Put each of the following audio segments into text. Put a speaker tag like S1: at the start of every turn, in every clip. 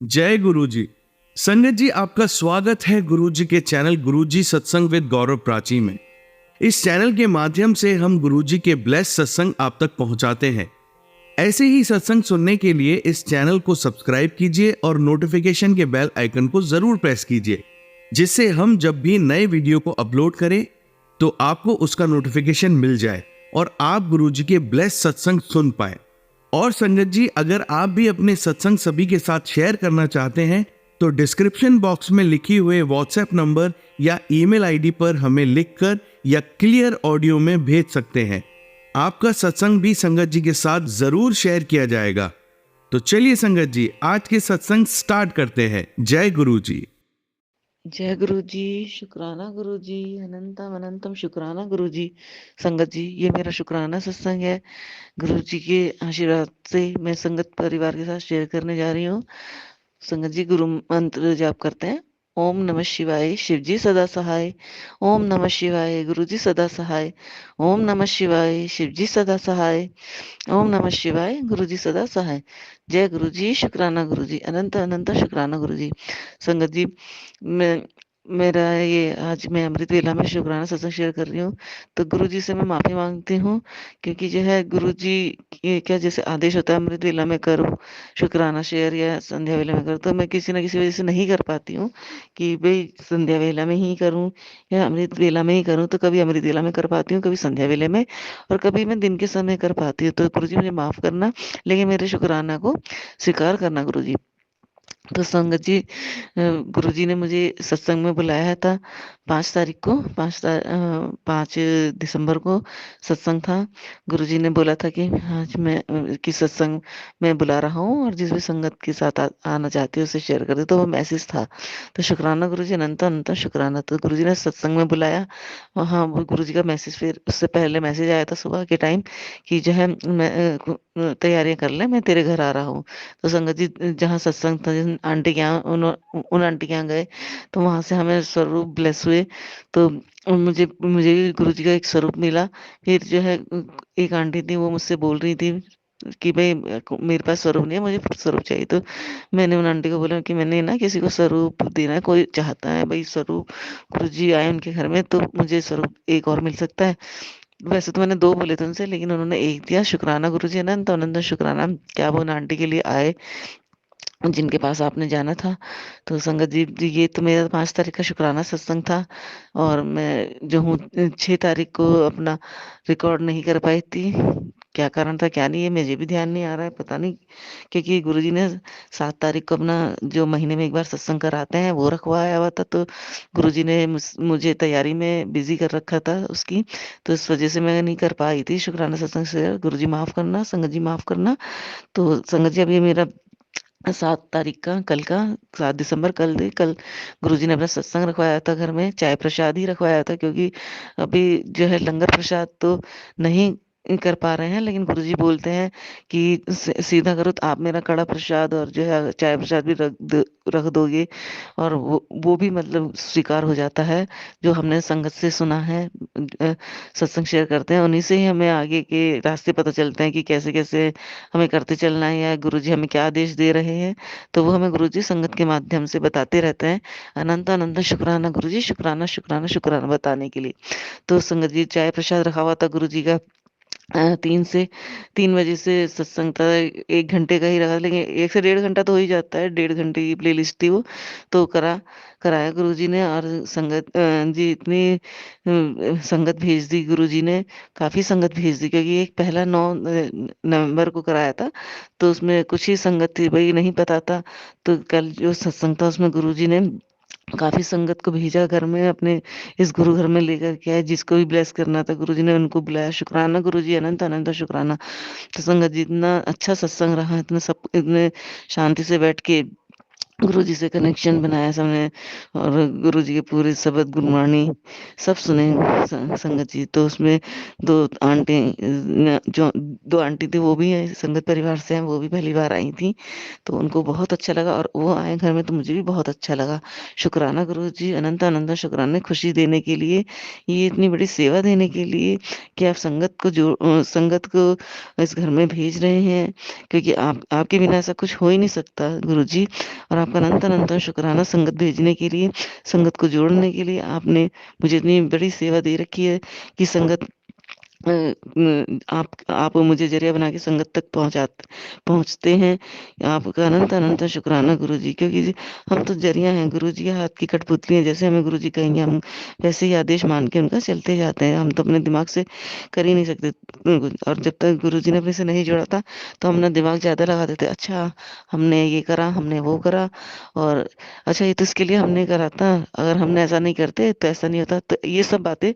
S1: जय गुरु जी। संगत जी, आपका स्वागत है गुरु जी के चैनल गुरु जी सत्संग विद गौरव प्राची में। इस चैनल के माध्यम से हम गुरु जी के ब्लेस सत्संग आप तक पहुंचाते हैं। ऐसे ही सत्संग सुनने के लिए इस चैनल को सब्सक्राइब कीजिए और नोटिफिकेशन के बेल आइकन को जरूर प्रेस कीजिए, जिससे हम जब भी नए वीडियो को अपलोड करें तो आपको उसका नोटिफिकेशन मिल जाए और आप गुरु जी के ब्लेस सत्संग सुन पाए। और संगत जी, अगर आप भी अपने सत्संग सभी के साथ शेयर करना चाहते हैं तो डिस्क्रिप्शन बॉक्स में लिखी हुए व्हाट्सएप नंबर या ईमेल आईडी पर हमें लिखकर या क्लियर ऑडियो में भेज सकते हैं। आपका सत्संग भी संगत जी के साथ जरूर शेयर किया जाएगा। तो चलिए संगत जी, आज के सत्संग स्टार्ट करते हैं। जय गुरु जी।
S2: जय गुरु जी, शुक्राना गुरु जी, अनंतम अनंतम शुक्राना गुरु जी। संगत जी, ये मेरा शुक्राना सत्संग है। गुरु जी के आशीर्वाद से मैं संगत परिवार के साथ शेयर करने जा रही हूँ। संगत जी, गुरु मंत्र जाप करते हैं। ओम नमः शिवाय, शिव जी सदा सहाय। ओम नमः शिवाय, गुरु जी सदा सहाय। ओम नमः शिवाय, शिव जी सदा सहाय। ओम नमः शिवाय, गुरु जी सदा सहाय। जय गुरु जी, शुक्राना गुरु जी, अनंत अनंत शुक्राना गुरु जी। संगत जी, मैं मेरा ये आज मैं अमृत वेला में शुक्राना सत्संग शेयर कर रही हूँ। तो गुरु जी से मैं माफी मांगती हूँ, क्योंकि जो है गुरु जी के क्या जैसे आदेश होता है अमृत वेला में करो शुक्राना शेयर या संध्या वेला में करो, तो मैं किसी ना किसी वजह से नहीं कर पाती हूँ कि भाई संध्या वेला में ही करूँ या अमृत वेला में ही करूँ। तो कभी अमृत वेला में कर पाती हूँ, कभी संध्या वेले में, और कभी मैं दिन के समय कर पाती हूँ। तो गुरु जी मुझे माफ करना, लेकिन मेरे शुक्राना को स्वीकार करना गुरु जी। तो संगत जी, गुरुजी ने मुझे सत्संग में बुलाया था 5 तारीख को, 5 दिसंबर को सत्संग था। गुरुजी ने बोला था कि आज मैं कि सत्संग में बुला रहा हूँ और जिस भी संगत के साथ आना चाहती है उसे शेयर कर दे। तो वो मैसेज था। तो शुक्राना गुरुजी, अनंत अनंत शुक्राना। तो गुरुजी ने सत्संग में बुलाया। वहाँ वो गुरुजी का मैसेज, फिर उससे पहले मैसेज आया था सुबह के टाइम कि जो है मैं तैयारियां कर ले, मैं तेरे घर आ रहा हूँ। तो संगत जी, जहाँ सत्संग था, जिन आंटी के यहाँ, उन आंटी के यहाँ गए, तो वहां से हमें स्वरूप ब्लेस हुए। तो मुझे मुझे भी गुरु जी का एक स्वरूप मिला। फिर जो है एक आंटी थी, वो मुझसे बोल रही थी कि भाई मेरे पास स्वरूप नहीं है, मुझे स्वरूप चाहिए। तो मैंने उन आंटी को बोला कि मैंने ना किसी को स्वरूप देना है, कोई चाहता है भाई स्वरूप, गुरु जी आए उनके घर में तो मुझे स्वरूप एक और मिल सकता है। वैसे तो मैंने 2 बोले थे उनसे, लेकिन उन्होंने 1 दिया। शुक्राना गुरु जी, अनंत अनंत शुक्राना। क्या वो उन आंटी के लिए आए जिनके पास आपने जाना था। तो संगत जी, ये तो मेरा 5 तारीख का शुक्राना सत्संग था। और मैं जो हूँ 6 तारीख को अपना रिकॉर्ड नहीं कर पाई थी। क्या कारण था क्या नहीं, ये मुझे भी ध्यान नहीं आ रहा है, पता नहीं। क्योंकि गुरुजी ने 7 तारीख को अपना जो महीने में एक बार सत्संग कराते हैं वो रखवाया हुआ था। तो गुरुजी ने मुझे तैयारी में बिजी कर रखा था उसकी। तो इस वजह से मैं नहीं कर पाई थी शुक्राना सत्संग से। गुरुजी माफ करना, संगत जी माफ करना। तो संगत जी, अभी मेरा 7 तारीख का, कल का, 7 दिसंबर, कल गुरुजी ने अपना सत्संग रखवाया था घर में। चाय प्रसाद ही रखवाया था, क्योंकि अभी जो है लंगर प्रसाद तो नहीं कर पा रहे हैं। लेकिन गुरुजी बोलते हैं कि सीधा करो तो आप मेरा कड़ा प्रसाद और जो है चाय प्रसाद भी रख दोगे, और वो भी मतलब स्वीकार हो जाता है। जो हमने संगत से सुना है, सत्संग शेयर करते हैं, उन्हीं से ही हमें आगे के रास्ते पता चलते हैं कि कैसे कैसे हमें करते चलना है, या गुरुजी हमें क्या आदेश दे रहे हैं। तो वो हमें गुरुजी संगत के माध्यम से बताते रहते हैं। अनंत अनंत शुक्राना गुरुजी, शुक्राना शुक्राना शुक्राना बताने के लिए। तो संगत जी, चाय प्रसाद रखा हुआ था गुरुजी का। 3 बजे से सत्संग था। 1 घंटे का ही रहा, लेकिन 1 से 1.5 घंटा तो हो ही जाता है। 1.5 घंटे की प्ले लिस्ट थी वो। तो कराया गुरुजी ने। और संगत जी, इतनी संगत भेज दी गुरुजी ने, काफी संगत भेज दी, क्योंकि एक पहला 9 नवंबर को कराया था। तो उसमें कुछ ही संगत थी, भाई नहीं पता था। तो कल जो सत्संग था उसमें गुरुजी ने काफी संगत को भेजा घर में अपने, इस गुरु घर में लेकर के आए। जिसको भी ब्लेस करना था गुरुजी ने उनको बुलाया। शुक्राना गुरुजी, अनंत अनंत शुक्राना। तो संगत जी, इतना अच्छा सत्संग रहा, इतने सब इतने शांति से बैठ के गुरुजी से कनेक्शन बनाया सबने और गुरुजी के पूरे शब्द गुरबाणी सब सुने संगत जी। तो उसमें 2 आंटी जो 2 आंटी थी वो भी संगत परिवार से हैं, वो भी पहली बार आई थी। तो उनको बहुत अच्छा लगा और वो आए घर में तो मुझे भी बहुत अच्छा लगा। शुक्राना गुरुजी, अनंत-अनंत शुक्राने खुशी देने के लिए, ये इतनी बड़ी सेवा देने के लिए कि आप संगत को इस घर में भेज रहे हैं, क्योंकि आप आपके बिना ऐसा कुछ हो ही नहीं सकता गुरुजी। और आपका अनंत अनंत शुक्राना संगत भेजने के लिए, संगत को जोड़ने के लिए। आपने मुझे इतनी बड़ी सेवा दे रखी है कि संगत आप मुझे जरिया बना के संगत तक पहुँचते हैं। आपका अनंत अनंत शुक्राना गुरुजी, क्योंकि हम तो जरिया हैं, गुरुजी के हाथ की कठपुतली हैं। जैसे हमें गुरुजी कहेंगे हम वैसे ही आदेश मान के उनका चलते जाते हैं। हम तो अपने दिमाग से कर ही नहीं सकते। और जब तक गुरुजी ने अपने से नहीं जोड़ा था तो हम अपना दिमाग ज़्यादा लगा देते, अच्छा हमने ये करा, हमने वो करा, और अच्छा ये तो इसके लिए हमने करा था, अगर हमने ऐसा नहीं करते तो ऐसा नहीं होता। तो ये सब बातें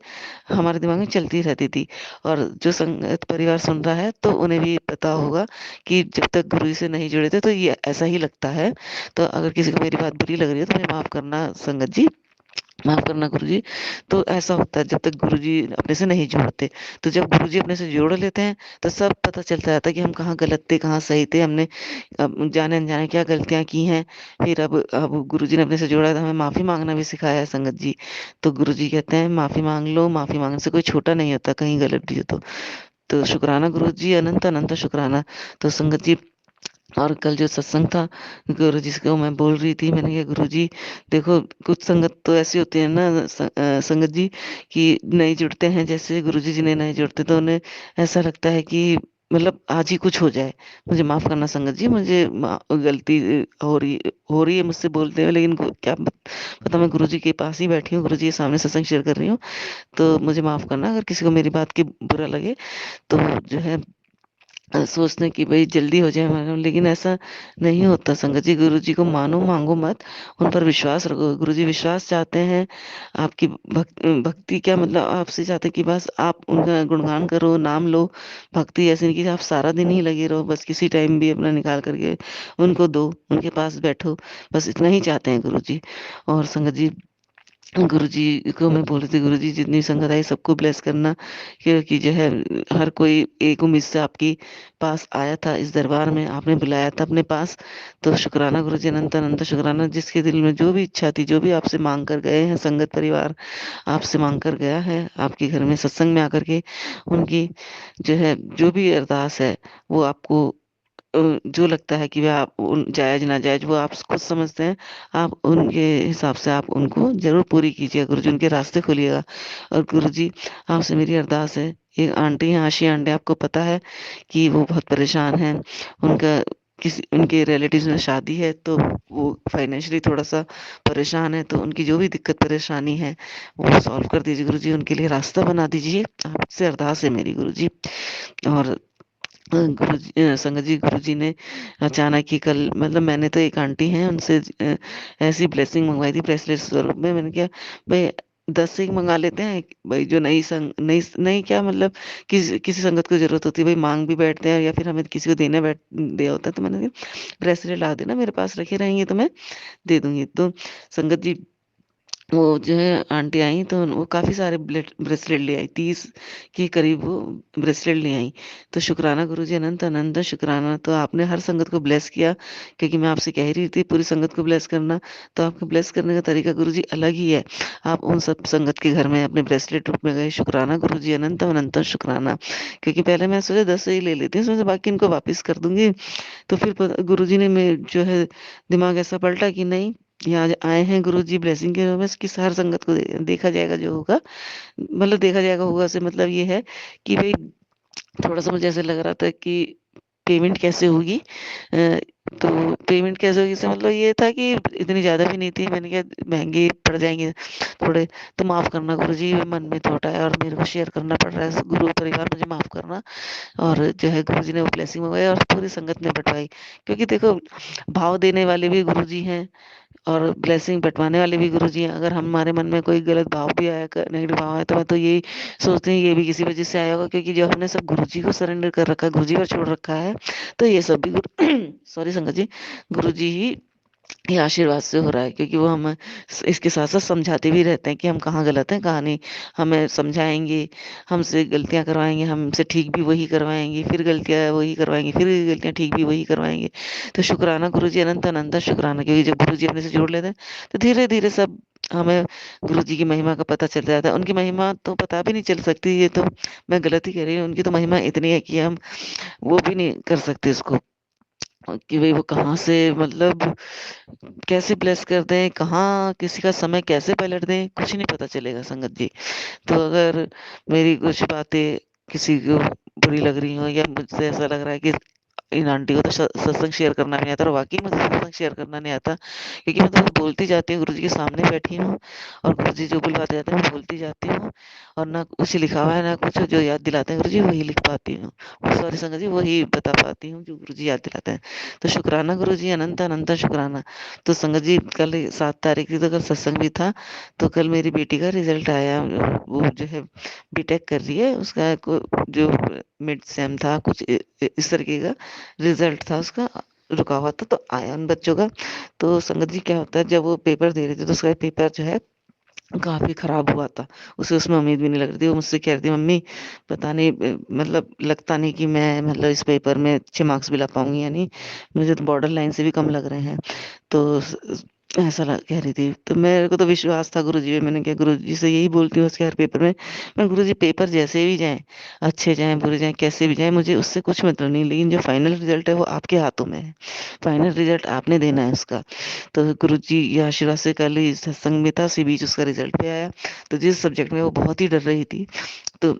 S2: हमारे दिमाग में चलती रहती थी। और जो संगत परिवार सुन रहा है तो उन्हें भी पता होगा कि जब तक गुरु जी से नहीं जुड़े थे तो ये ऐसा ही लगता है। तो अगर किसी को मेरी बात बुरी लग रही है तो मुझे माफ़ करना संगत जी, माफ़ करना गुरुजी। तो ऐसा होता है जब तक गुरुजी अपने से नहीं जोड़ते। तो जब गुरुजी अपने से जोड़ लेते हैं तो सब पता चलता जाता है कि हम कहाँ गलत थे, कहाँ सही थे, हमने जाने-अनजाने क्या गलतियाँ की हैं। फिर अब गुरुजी ने अपने से जोड़ा है तो हमें माफ़ी माँगना भी सिखाया है संगत जी। तो गुरुजी कहते हैं माफ़ी माँग लो, माफ़ी माँगने से कोई छोटा नहीं होता, कहीं गलत भी हो तो। तो शुक्राना गुरुजी, अनंत-अनंत शुक्राना। तो संगत जी, और कल जो सत्संग था, गुरुजी को मैं बोल रही थी, मैंने कहा गुरुजी देखो कुछ संगत तो ऐसी होती है ना संगत जी, कि नहीं जुड़ते हैं, जैसे गुरुजी जी ने नहीं जुड़ते तो उन्हें ऐसा लगता है कि मतलब आज ही कुछ हो जाए। मुझे माफ़ करना संगत जी, मुझे गलती हो रही है मुझसे बोलते हुए, लेकिन क्या पता मैं गुरुजी के पास ही बैठी हूँ, गुरुजी के सामने सत्संग शेयर कर रही हूँ। तो मुझे माफ़ करना अगर किसी को मेरी बात की बुरा लगे। तो जो है सोचते हैं कि भई जल्दी हो जाए हमारा, लेकिन ऐसा नहीं होता संगत जी। गुरुजी को मानो, माँगो मत, उन पर विश्वास रखो। गुरुजी विश्वास चाहते हैं, आपकी भक्ति क्या मतलब आपसे चाहते हैं कि बस आप उनका गुणगान करो, नाम लो। भक्ति ऐसी नहीं कि आप सारा दिन ही लगे रहो, बस किसी टाइम भी अपना निकाल कर के उनको दो, उनके पास बैठो, बस इतना ही चाहते हैं गुरुजी। और संगत जी, गुरुजी को मैं बोल रही थी गुरुजी जितनी संगत आई सबको ब्लेस करना, क्योंकि जो है हर कोई एक उम्मीद से आपके पास आया था, इस दरबार में आपने बुलाया था अपने पास। तो शुक्राना गुरुजी, अनंत अनंत शुक्राना। जिसके दिल में जो भी इच्छा थी, जो भी आपसे मांग कर गए हैं, संगत परिवार आपसे मांग कर गया है आपके घर में सत्संग में आकर के, उनकी जो है जो भी अरदास है वो आपको जो लगता है कि वह आप जायज़ नाजायज़ वो आप खुद समझते हैं, आप उनके हिसाब से आप उनको ज़रूर पूरी कीजिएगा। गुरुजी उनके रास्ते खोलिएगा। और गुरुजी आपसे मेरी अरदास है, एक आंटी हैं आशी आंटी, आपको पता है कि वो बहुत परेशान हैं। उनका किसी उनके रिलेटिव्स में शादी है तो वो फाइनेंशियली थोड़ा-सा परेशान है, तो उनकी जो भी दिक्कत परेशानी है वो सॉल्व कर दीजिए गुरुजी, उनके लिए रास्ता बना दीजिए। आपसे अरदास है मेरी गुरुजी। और संगत जी गुरुजी ने अचानक ही कल मतलब मैंने तो एक आंटी हैं उनसे ऐसी ब्लेसिंग मंगवाई थी ब्रेसलेट स्वरूप में। मैंने कहा भाई 10 एक मंगा लेते हैं भाई, जो नई क्या मतलब किसी किसी संगत को जरूरत होती है भाई, मांग भी बैठते हैं या फिर हमें किसी को देने बैठ दिया होता है, तो मैंने कहा ब्रेसलेट ला देना, मेरे पास रखे रहेंगे तो मैं दे दूंगी। तो संगत जी वो जो है आंटी आई तो वो काफ़ी सारे ब्रेसलेट ले आई, 30 के करीब वो ब्रेसलेट ले आई। तो शुक्राना गुरुजी, अनंत अनंत शुक्राना। तो आपने हर संगत को ब्लेस किया, क्योंकि मैं आपसे कह ही रही थी पूरी संगत को ब्लेस करना। तो आपका ब्लेस करने का तरीका गुरुजी अलग ही है। आप उन सब संगत के घर में अपने ब्रेसलेट रूप में गए, शुक्राना गुरुजी, अनंत अनंत शुक्राना। क्योंकि पहले मैं सोचा 10 ही ले लेती हूँ, सोचा बाकी इनको वापस कर दूंगी। तो फिर गुरुजी ने जो है दिमाग ऐसा पलटा कि नहीं, यहाँ आए हैं गुरुजी ब्लेसिंग के में, कि हर संगत को देखा जाएगा जो होगा, मतलब देखा जाएगा होगा से मतलब ये है कि भाई थोड़ा-सा मुझे ऐसे लग रहा था कि पेमेंट कैसे होगी? तो पेमेंट कैसे होगी इसका मतलब ये था कि इतनी ज़्यादा भी नहीं थी। मैंने कहा महँगे पड़ जाएँगे थोड़े, तो माफ़ करना गुरुजी, मन में थॉट आया और मेरे को शेयर करना पड़ रहा है। गुरु परिवार मुझे माफ़ करना। और जो है गुरुजी ने वो ब्लेसिंग मंगवाई और पूरी संगत में बँटवाई। क्योंकि देखो भाव देने वाले भी गुरुजी हैं और ब्लेसिंग बँटवाने वाले भी गुरुजी हैं। अगर हमारे मन में कोई गलत भाव भी आया, नेगेटिव भाव आया, तो मैं तो यही सोचती हूँ ये भी किसी वजह से आया होगा, क्योंकि जब हमने सब गुरुजी को सरेंडर कर रखा है, गुरुजी पर छोड़ रखा है, तो ये सब भी गुरु सॉरी संगत जी, गुरुजी ही ये आशीर्वाद से हो रहा है, क्योंकि वो हमें इसके साथ-साथ समझाते भी रहते हैं कि हम कहाँ गलत हैं, कहाँ नहीं। हमें समझाएँगे, हमसे गलतियाँ करवाएँगे, हमसे ठीक भी वही करवाएँगे, फिर गलतियाँ वही करवाएँगे, फिर गलतियाँ ठीक भी वही करवाएँगे। तो शुक्राना गुरुजी, अनंत-अनंत शुक्राना, क्योंकि जब गुरुजी अपने से जोड़ लेते हैं, तो धीरे-धीरे सब हमें गुरुजी की महिमा का पता चल जाता है। उनकी महिमा तो पता भी नहीं चल सकती, ये तो मैं गलत ही कह रही हूँ। उनकी तो महिमा इतनी है कि हम वो भी नहीं कर सकते उसको, कि भई वो कहाँ से, मतलब कैसे ब्लेस कर दें, कहाँ किसी का समय कैसे पलट दें, कुछ नहीं पता चलेगा संगत जी। तो अगर मेरी कुछ बातें किसी को बुरी लग रही हो, या मुझसे ऐसा लग रहा है कि इन आंटी को तो सत्संग शेयर करना नहीं आता, और वाकई मुझे सत्संग शेयर करना नहीं आता, क्योंकि मैं तो बस बोलती जाती हूँ, गुरुजी के सामने बैठी हूँ और गुरुजी जो बुलवाते जाते हैं मैं बोलती जाती हूँ, और ना कुछ लिखा हुआ है ना कुछ, जो याद दिलाते हैं गुरुजी वही लिख पाती हूँ, सॉरी संगत जी, वही बता पाती हूँ जो गुरुजी याद दिलाते हैं। तो शुक्राना गुरुजी, अनंत अनंत शुक्राना। तो संगत जी, कल 7 तारीख थी, तो कल सत्संग भी था। तो कल मेरी बेटी का रिजल्ट आया, वो जो है बीटेक कर रही है, उसका जो मिड सेम था, कुछ इस तरीके का रिजल्ट था उसका, रुका हुआ था, तो आया उन बच्चों का। तो संगत जी क्या होता है, जब वो पेपर दे रही थी, तो उसका पेपर जो है काफी खराब हुआ था। उसे उसमें उम्मीद भी नहीं लग रही थी। वो मुझसे कह रही थी, मम्मी पता नहीं, मतलब लगता नहीं कि मैं, मतलब इस पेपर में अच्छे मार्क्स भी ला पाऊंगी या नहीं, मुझे तो बॉर्डर लाइन से भी कम लग रहे हैं। तो ऐसा कह रही थी। तो मेरे को तो विश्वास था गुरुजी पे, मैंने कहा गुरुजी से यही बोलती हूँ उसके हर पेपर में, मैं गुरुजी पेपर जैसे भी जाएं, अच्छे जाएं बुरे जाएं कैसे भी जाएं, मुझे उससे कुछ मतलब नहीं, लेकिन जो फाइनल रिजल्ट है वो आपके हाथों में है, फाइनल रिजल्ट आपने देना है उसका। तो गुरुजी ये आशीर्वाद से कल ही सत्संग में था, उसी बीच उसका रिजल्ट भी आया। तो जिस सब्जेक्ट में वो बहुत ही डर रही थी, तो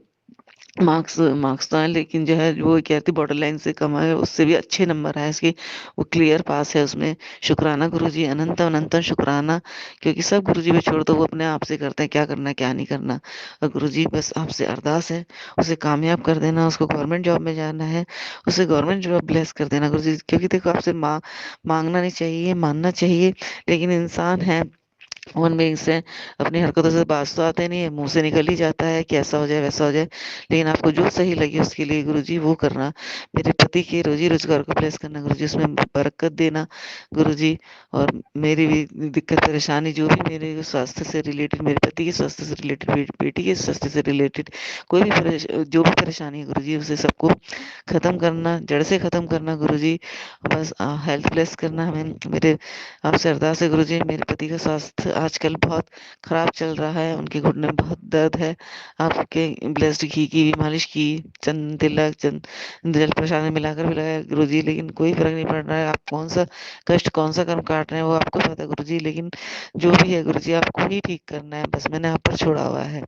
S2: मार्क्स मार्क्स तो आए, लेकिन जो है वो कह रही थी बॉर्डर लाइन से कम आए, उससे भी अच्छे नंबर आए इसके, वो क्लियर पास है उसमें। शुक्राना गुरुजी, अनंत अनंत शुक्राना, क्योंकि सब गुरुजी पे छोड़ दो, वो अपने आप से करते हैं क्या करना है क्या नहीं करना। और गुरुजी बस आपसे अरदास है, उसे कामयाब कर देना, उसको गवर्नमेंट जॉब में जाना है, उसे गवर्नमेंट जॉब ब्लेस कर देना गुरुजी। क्योंकि देखो, आपसे मांगना नहीं चाहिए, मानना चाहिए, लेकिन इंसान है, ह्यूमन बीइंग्स हैं, अपनी हरकतों से बाज तो आते नहीं है, मुंह से निकल ही जाता है कि ऐसा हो जाए वैसा हो जाए, लेकिन आपको जो सही लगे उसके लिए गुरुजी वो करना। मेरे पति के रोजी रोजगार को ब्लेस करना गुरुजी, उसमें बरकत देना गुरुजी। और मेरी भी दिक्कत परेशानी जो भी मेरे स्वास्थ्य से रिलेटेड, मेरे पति के स्वास्थ्य से रिलेटेड, बेटी के स्वास्थ्य से रिलेटेड, कोई भी जो भी परेशानी है गुरुजी, उसे सबको खत्म करना, जड़ से खत्म करना गुरुजी। बस हेल्थ ब्लेस करना हमें। मेरे आपसे अरदास है गुरुजी, मेरे पति का स्वास्थ्य आजकल बहुत खराब चल रहा है, उनके घुटने में बहुत दर्द है, आपके ब्लेस्ड घी की भी मालिश की, चंदन तिलक जल प्रसाद में मिलाकर भी लगाया गुरुजी, लेकिन कोई फर्क नहीं पड़ रहा है। आप कौन सा कष्ट, कौन सा कर्म काट रहे हैं वो आपको पता है गुरुजी, लेकिन जो भी है गुरुजी आपको ही ठीक करना है, बस मैंने आप पर छोड़ा हुआ है,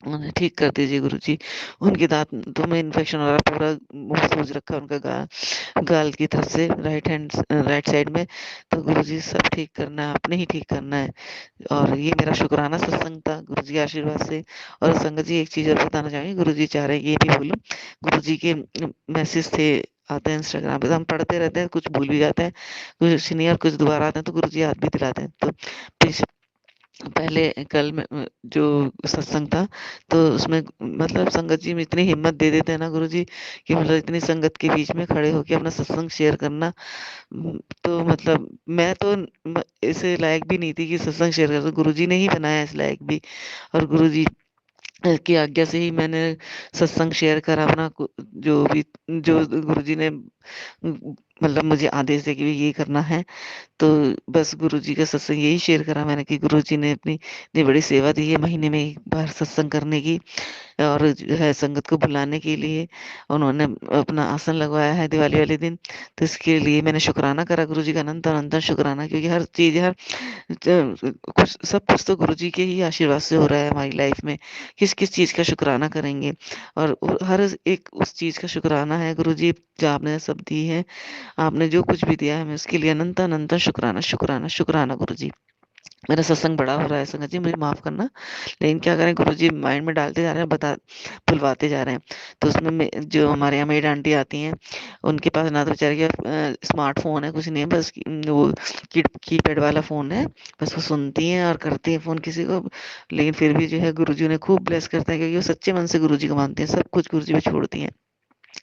S2: उन्हें ठीक कर दीजिए गुरुजी। उनके दांतों में इन्फेक्शन हो रहा है, पूरा मुंह सूज रखा है उनका, गाल की तरफ से, राइट साइड में। तो गुरुजी सब ठीक करना है, आपने ही ठीक करना है। और ये मेरा शुक्राना सत्संग था गुरुजी के आशीर्वाद से। और संगत जी, एक चीज और बताना चाहेंगे, गुरुजी चाह रहे हैं कि ये भी बोलूं, गुरुजी के मैसेज थे, आते हैं इंस्टाग्राम पे, तो हम पढ़ते रहते हैं, कुछ भूल भी जाते हैं, कुछ नहीं, और कुछ दोबारा आते हैं, तो गुरुजी याद भी दिलाते हैं। तो पहले कल में जो सत्संग था, तो उसमें मतलब संगत जी में इतनी हिम्मत दे देते हैं ना गुरुजी, कि मतलब इतनी संगत के बीच में खड़े होके अपना सत्संग शेयर करना। तो मतलब मैं तो इसे लायक भी नहीं थी कि सत्संग शेयर कर, तो गुरुजी ने ही बनाया इस लायक भी। और गुरुजी की आज्ञा से ही मैंने सत्संग शेयर करा अपना, जो भी, जो गुरुजी ने मतलब मुझे आदेश दिया कि ये करना है। तो बस गुरुजी का सत्संग यही शेयर करा मैंने, कि गुरुजी ने अपनी इतनी बड़ी सेवा दी है, महीने में एक बार सत्संग करने की, और जो है संगत को बुलाने के लिए उन्होंने अपना आसन लगवाया है दिवाली वाले दिन। तो इसके लिए मैंने शुक्राना करा गुरुजी का, अनंत अनंत शुक्राना, क्योंकि हर चीज, हर कुछ सब कुछ तो गुरुजी के ही आशीर्वाद से हो रहा है हमारी लाइफ में। किस किस चीज का शुक्राना करेंगे, और हर एक उस चीज का शुक्राना है गुरुजी, जो आपने सब दी है, आपने जो कुछ भी दिया है हमें, उसके लिए अनंत अनंत शुक्राना शुक्राना शुक्राना गुरुजी। मेरा सत्संग बड़ा हो रहा है संगत जी, मुझे माफ करना, लेकिन क्या करें गुरुजी, माइंड में डालते जा रहे हैं, बुलवाते जा रहे हैं। तो उसमें जो हमारे यहाँ मेड आंटी आती हैं, उनके पास ना तो बेचारे के स्मार्टफोन है, कुछ नहीं है, बस वो कीपैड वाला फोन है, बस वो सुनती हैं और करती हैं फोन किसी को। लेकिन फिर भी जो है गुरुजी उन्हें खूब ब्लेस करते हैं, क्योंकि वो सच्चे मन से गुरुजी को मानते हैं, सब कुछ गुरुजी पे छोड़ती हैं।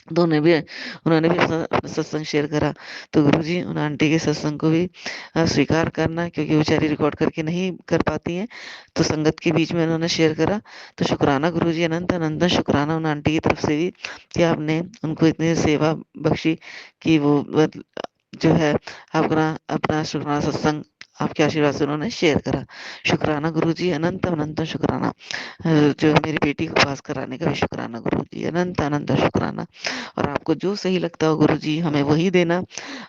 S2: तो उन्होंने भी अपना सत्संग शेयर करा। तो गुरुजी उन आंटी के सत्संग को भी स्वीकार करना, क्योंकि बेचारी रिकॉर्ड करके नहीं कर पाती हैं, तो संगत के बीच में उन्होंने शेयर करा। तो शुक्राना गुरुजी, अनंत अनंत शुक्राना उन आंटी की तरफ से भी कि आपने उनको इतनी सेवा बख्शी कि वो जो है अपना अपना शुक्राना सत्संग आपके आशीर्वाद से उन्होंने शेयर करा। शुक्राना गुरुजी, अनंत अनंत शुक्राना। जो मेरी बेटी को पास कराने का भी शुक्राना गुरुजी, अनंत अनंत शुक्राना। और आपको जो सही लगता हो गुरुजी हमें वही देना,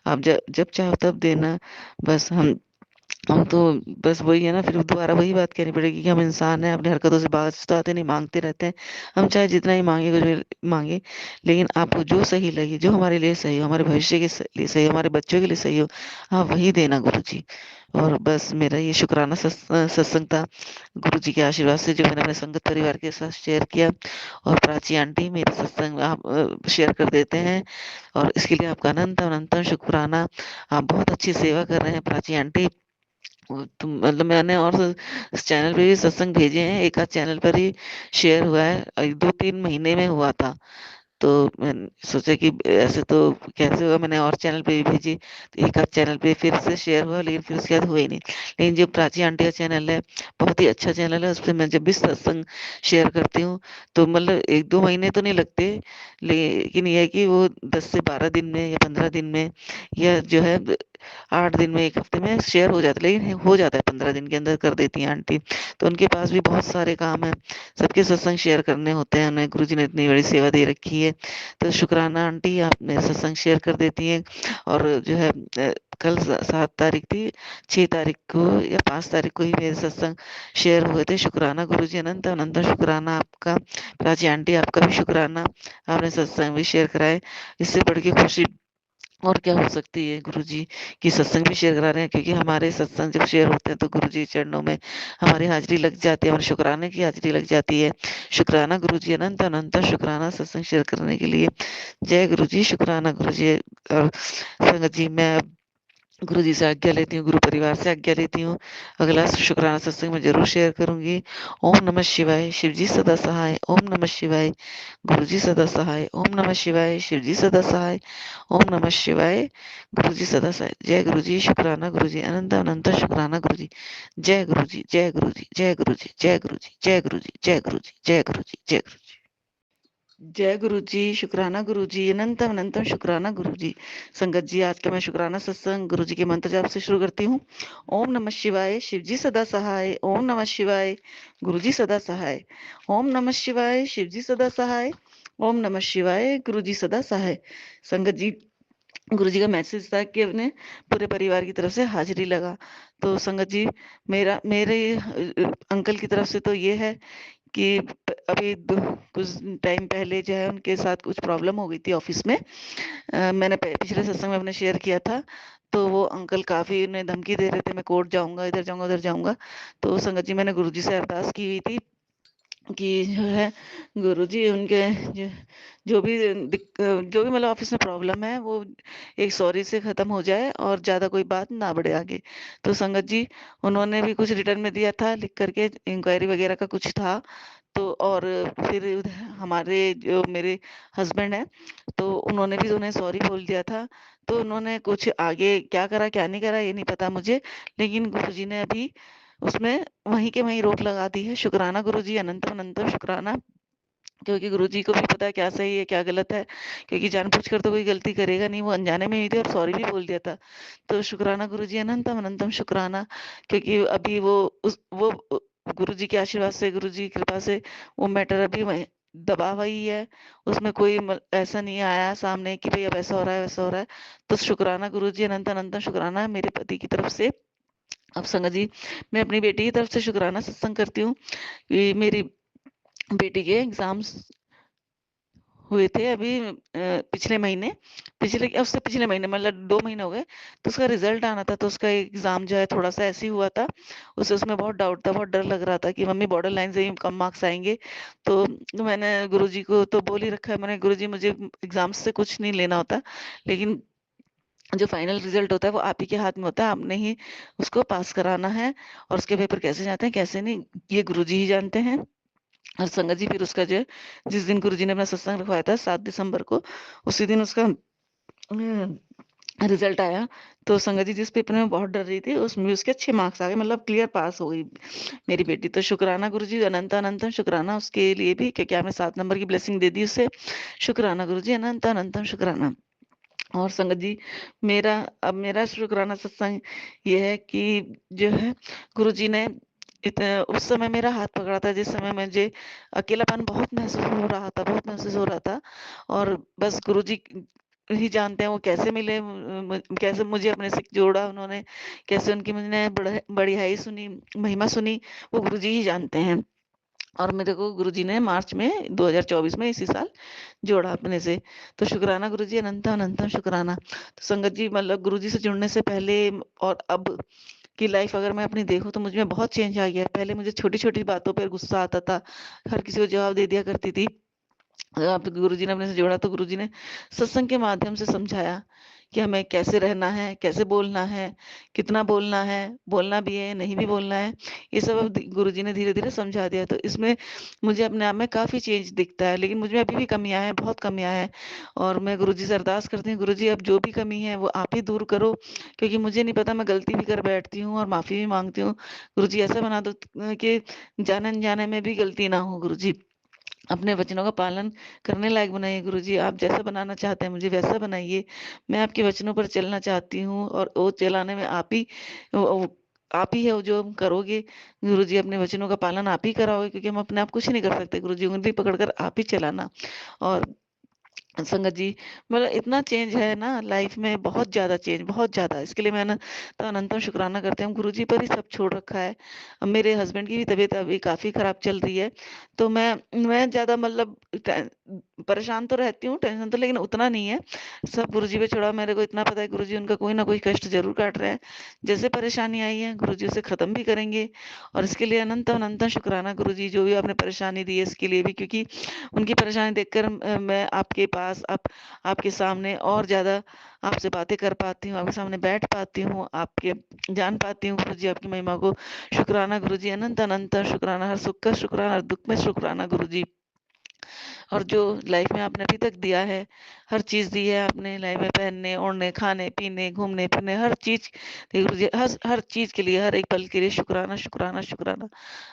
S2: आप जब जब चाहो तब देना। बस हम तो बस वही है ना, फिर दोबारा वही बात कहनी पड़ेगी कि हम इंसान हैं, अपनी हरकतों से बाज तो आते नहीं, मांगते रहते हैं। हम चाहे जितना ही मांगे, कुछ भी मांगे, लेकिन आपको जो सही लगे, जो हमारे लिए सही हो, हमारे भविष्य के लिए सही हो, हमारे बच्चों के लिए सही हो, आप वही देना गुरुजी। और बस मेरा ये शुक्राना सत्संग था गुरुजी के आशीर्वाद से, जो मैंने अपने संगत परिवार के साथ शेयर किया। और प्राची आंटी मेरे सत्संग आप शेयर कर देते हैं, और इसके लिए आपका अनंत अनंत शुक्राना। आप बहुत अच्छी सेवा कर रहे हैं प्राची आंटी। तुम मतलब मैंने और इस चैनल पे भी सत्संग भेजे हैं, एक आध चैनल पर ही शेयर हुआ है, 2-3 महीने में हुआ था। तो मैंने सोचा कि ऐसे तो कैसे होगा, मैंने और चैनल पे भी भेजी, तो एक आध चैनल पे फिर से शेयर हुआ, लेकिन फिर उसके बाद हुआ ही नहीं। लेकिन जो प्राची आंटी का चैनल है, बहुत ही अच्छा चैनल है, उस पर मैं जब भी सत्संग शेयर करती हूँ तो मतलब 1-2 महीने तो नहीं लगते, लेकिन यह है कि वो 10 से 12 दिन में या 15 दिन में, या जो है 8 दिन में, 1 हफ्ते में शेयर हो जाता है, लेकिन हो जाता है 15 दिन के अंदर कर देती हैं आंटी। तो उनके पास भी बहुत सारे काम है, सबके सत्संग शेयर करने होते हैं उन्हें, गुरुजी ने इतनी बड़ी सेवा दे रखी है। तो शुक्राना आंटी, आप मेरे सत्संग शेयर कर देती हैं। और जो है कल 7 तारीख थी, 6 तारीख को या 5 तारीख को ही मेरे सत्संग शेयर हुए थे। शुक्राना गुरुजी, अनंत अनंत शुक्राना आपका। प्राची आंटी आपका भी शुक्राना, आपने सत्संग भी शेयर कराए। इससे बढ़ के खुशी और क्या हो सकती है गुरुजी की सत्संग भी शेयर करा रहे हैं, क्योंकि हमारे सत्संग जब शेयर होते हैं तो गुरुजी के चरणों में हमारी हाजिरी लग जाती है, हमारे शुक्राने की हाजिरी लग जाती है। शुक्राना गुरुजी, अनंत अनंत शुक्राना सत्संग शेयर करने के लिए। जय गुरुजी, शुक्राना गुरुजी। और संगत जी, मैं गुरु जी से आज्ञा लेती हूँ, गुरु परिवार से आज्ञा लेती हूँ। अगला शुक्राना सत्संग में जरूर शेयर करूंगी। ओम नमः शिवाय, शिव जी सदा सहाय। ओम नमः शिवाय, गुरु जी सदा सहाय। ओम नमः शिवाय, शिव जी सदा सहाय। ओम नमः शिवाय, गुरु जी सदा सहाय। जय गुरु जी, शुक्राना गुरु जी, अनंत अनंत शुक्राना गुरु जी। जय गुरु जी, जय गुरु जी, जय गुरु जी, जय गुरु जी, जय गुरु जी, जय गुरु जी, जय गुरु जी, जय गुरु जी। जय गुरु जी, शुक्राना गुरु जी, अनंतम अनंतम शुक्राना गुरु जी। संगत जी, आज का मैं शुक्राना सत्संग गुरु जी के मंत्र जाप से शुरू करती हूँ। ओम नमः शिवाय, शिव जी सदा सहाय। ओम नमः शिवाय, गुरु जी सदा सहाय। ओम नमः शिवाय, शिव जी सदा सहाय। ओम नमः शिवाय, गुरु जी सदा सहाय। संगत जी, गुरु जी का मैसेज था कि अपने पूरे परिवार की तरफ से हाजिरी लगा। तो संगत जी, मेरे अंकल की तरफ से तो ये है कि अभी कुछ टाइम पहले जो है उनके साथ कुछ प्रॉब्लम हो गई थी ऑफिस में। मैंने पिछले सत्संग में अपने शेयर किया था। तो वो अंकल काफी उन्हें धमकी दे रहे थे, मैं कोर्ट जाऊंगा, इधर जाऊंगा, उधर जाऊंगा। तो संगत जी, मैंने गुरुजी से अरदास की हुई थी कि जो है गुरुजी उनके जो, जो भी मतलब ऑफिस में प्रॉब्लम है वो एक सॉरी से खत्म हो जाए और ज्यादा कोई बात ना बढ़े आगे। तो संगत जी, उन्होंने भी कुछ रिटर्न में दिया था लिख करके, इंक्वायरी वगैरह का कुछ था। तो और फिर हमारे जो मेरे हस्बैंड हैं, तो उन्होंने भी उन्हें सॉरी बोल दिया था। तो उन्होंने कुछ आगे क्या करा क्या नहीं करा ये नहीं पता मुझे, लेकिन गुरुजी ने अभी उसमें वहीं के वहीं रोक लगा दी है। शुक्राना गुरुजी, अनंत अनंत शुक्राना। क्योंकि गुरुजी को भी पता है क्या सही है क्या गलत है, क्योंकि जानबूझकर तो कोई गलती करेगा नहीं, वो अनजाने में हुई थी और सॉरी भी बोल दिया था। तो शुक्राना गुरुजी, अनंतम अनंतम शुक्राना। क्योंकि अभी वो गुरुजी के आशीर्वाद से, गुरुजी की कृपा से वो मैटर अभी वहीं दबा वही है। उसमें कोई ऐसा नहीं आया सामने कि भाई अब ऐसा हो रहा है वैसा हो रहा है। तो शुक्राना गुरुजी, अनंत अनंत शुक्राना मेरे पति की तरफ से। अब संगत जी, मैं अपनी बेटी की तरफ से शुक्राना सत्संग करती हूँ कि मेरी बेटी के एग्जाम्स हुए थे अभी पिछले महीने, पिछले उससे पिछले महीने मतलब 2 महीने हो गए। तो उसका रिजल्ट आना था, तो उसका एग्जाम जो है थोड़ा सा ऐसे ही हुआ था। उसे उसमें बहुत डाउट था, बहुत डर लग रहा था कि मम्मी बॉर्डर लाइन से ही कम मार्क्स आएंगे। तो मैंने गुरुजी को तो बोल ही रखा है, मैंने गुरुजी मुझे एग्जाम्स से कुछ नहीं लेना होता, लेकिन जो फाइनल रिजल्ट होता है वो आप ही के हाथ में होता है, आपने ही उसको पास कराना है। और उसके पेपर कैसे जाते हैं कैसे नहीं, ये गुरुजी ही जानते हैं। और संगत जी फिर उसका जो है, जिस दिन गुरुजी ने अपना सत्संग रखवाया था 7 दिसंबर को, उसी दिन उसका रिजल्ट आया। तो संगत जी जिस पेपर में बहुत डर रही थी, उसमें भी उसके अच्छे मार्क्स आ गए, मतलब क्लियर पास हो गई मेरी बेटी। तो शुक्राना गुरुजी, अनंत अनंतम शुक्राना उसके लिए भी, क्योंकि आपने 7 नंबर की ब्लेसिंग दे दी उसे। शुक्राना गुरुजी, अनंत अनंतम शुक्राना। और संगत जी, मेरा शुक्राना सत्संग ये है कि जो है, गुरुजी ने उस समय मेरा हाथ पकड़ा था, जिस समय मुझे अकेलापन बहुत महसूस हो रहा था, बहुत महसूस हो रहा था। और बस गुरुजी ही जानते हैं वो कैसे मिले, कैसे मुझे अपने से जोड़ा उन्होंने, कैसे उनकी मैंने बढ़ियाई सुनी, महिमा सुनी, वो गुरुजी ही जानते हैं। और मेरे को गुरुजी ने मार्च में 2024 में इसी साल जोड़ा अपने से। तो शुक्राना गुरुजी, अनंत अनंतम शुक्राना। तो संगत जी, मतलब गुरुजी से जुड़ने से पहले और अब की लाइफ अगर मैं अपनी देखूं, तो मुझ में बहुत चेंज आ गया है। पहले मुझे छोटी छोटी बातों पर गुस्सा आता था, हर किसी को जवाब दे दिया करती थी। अब गुरुजी ने अपने से जोड़ा, तो गुरुजी ने सत्संग के माध्यम से समझाया कि हमें कैसे रहना है, कैसे बोलना है, कितना बोलना है, बोलना भी है, नहीं भी बोलना है। ये सब अब गुरुजी ने धीरे-धीरे समझा दिया। तो इसमें मुझे अपने आप में काफ़ी चेंज दिखता है, लेकिन मुझ में अभी भी कमियाँ हैं, बहुत कमियाँ हैं। और मैं गुरुजी से अरदास करती हूँ, गुरुजी अब जो भी कमी है वो आप ही दूर करो, क्योंकि मुझे नहीं पता, मैं गलती भी कर बैठती हूँ और माफ़ी भी माँगती हूँ। गुरुजी ऐसा बना दो कि जाने-अनजाने में भी गलती ना हो गुरुजी। अपने वचनों का पालन करने लायक बनाइए गुरुजी। आप जैसा बनाना चाहते हैं मुझे वैसा बनाइए। मैं आपके वचनों पर चलना चाहती हूँ, और वो चलाने में आप ही है वो जो करोगे। गुरुजी, अपने वचनों का पालन आप ही कराओगे, क्योंकि हम अपने आप कुछ नहीं कर सकते गुरुजी। उँगली पकड़कर आप ही चलाना। और संगत जी, मतलब इतना चेंज है ना लाइफ में, बहुत ज़्यादा चेंज, बहुत ज़्यादा। इसके लिए मैं ना तो अनंतम शुक्राना करती हूँ, गुरुजी पर ही सब छोड़ रखा है। अब मेरे हस्बैंड की भी तबीयत अभी काफ़ी ख़राब चल रही है, तो मैं ज़्यादा मतलब परेशान तो रहती हूँ, टेंशन तो लेकिन उतना नहीं है। सब गुरुजी पे छोड़ा। मेरे को इतना पता है गुरुजी उनका कोई ना कोई कष्ट ज़रूर काट रहे हैं। जैसे परेशानी आई है गुरुजी उसे ख़त्म भी करेंगे। और इसके लिए अनंत अनंत शुक्राना गुरुजी, जो भी आपने परेशानी दी है इसके लिए भी, क्योंकि उनकी परेशानी देखकर मैं आपके पास, आपके सामने और ज़्यादा आपसे बातें कर पाती हूँ, आपके सामने बैठ पाती हूँ, आपके जान पाती हूँ गुरुजी आपकी महिमा को। शुक्राना गुरुजी, अनंत अनंत शुक्राना, हर सुख का शुक्राना, हर दुख में शुक्राना गुरुजी। और जो लाइफ में आपने अभी तक दिया है, हर चीज़ दी है आपने लाइफ में, पहनने, ओढ़ने, खाने, पीने, घूमने फिरने, हर चीज़ गुरुजी, हर चीज़ के लिए, हर एक पल के लिए शुक्राना, शुक्राना, शुक्राना,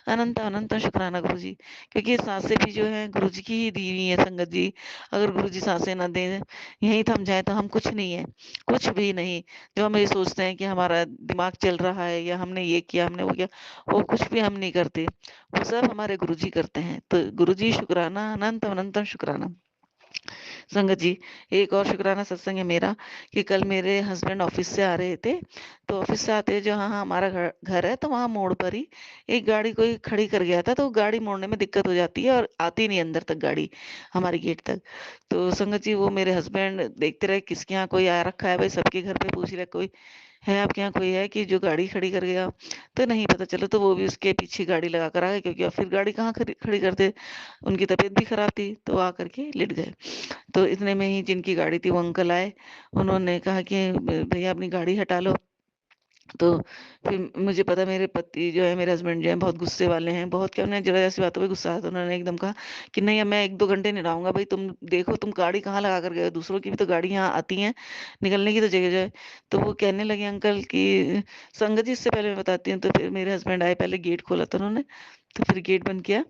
S2: अनंत अनंत शुक्राना गुरुजी। क्योंकि ये सांसें भी जो हैं गुरुजी की ही दी हुई है संगत जी। अगर गुरुजी सांसें ना दें, यहीं थम जाए, तो हम कुछ नहीं है, कुछ भी नहीं। जो हम ये सोचते हैं कि हमारा दिमाग चल रहा है, या हमने ये किया, हमने वो किया, वो कुछ भी हम नहीं करते, वो सब हमारे गुरुजी करते हैं। तो गुरुजी शुक्राना, अनंत अनंत शुक्राना। संगत जी, एक और शुक्राना सत्संग है मेरा, कि कल मेरे हस्बैंड ऑफिस से आ रहे थे। तो ऑफिस से आते जो, हाँ हमारा घर घर है, तो वहाँ मोड़ पर ही एक गाड़ी कोई खड़ी कर गया था। तो गाड़ी मोड़ने में दिक्कत हो जाती है, और आती नहीं अंदर तक गाड़ी, हमारी गेट तक। तो संगत जी, वो मेरे हस्बैंड देखते रहे किसके यहाँ कोई आ रखा है, भाई सबके घर पे पूछ रहे कोई है आपके यहाँ कोई है कि जो गाड़ी खड़ी कर गया। तो नहीं पता चला, तो वो भी उसके पीछे गाड़ी लगा कर आ गए, क्योंकि अब फिर गाड़ी कहाँ खड़ी खड़ी करते। उनकी तबीयत भी खराब थी, तो वो आकर के लेट गए। तो इतने में ही जिनकी गाड़ी थी वो अंकल आए। उन्होंने कहा कि भैया अपनी गाड़ी हटा लो। तो फिर मुझे पता, मेरे पति जो है, मेरे हस्बैंड जो है, बहुत गुस्से वाले हैं, बहुत, क्या उन्हें जरा ऐसी बातों पे गुस्सा आया, तो उन्होंने एकदम कहा कि नहीं, अब मैं 1-2 घंटे नहीं रहूंगा, भाई तुम देखो तुम गाड़ी कहाँ लगा कर गए हो, दूसरों की भी तो गाड़ी यहाँ आती हैं, निकलने की तो जगह जो है। तो वो कहने लगे अंकल की, संगत जी इससे पहले मैं बताती हूँ। तो फिर मेरे हस्बैंड आए, पहले गेट खोला था उन्होंने, तो फिर गेट बंद किया।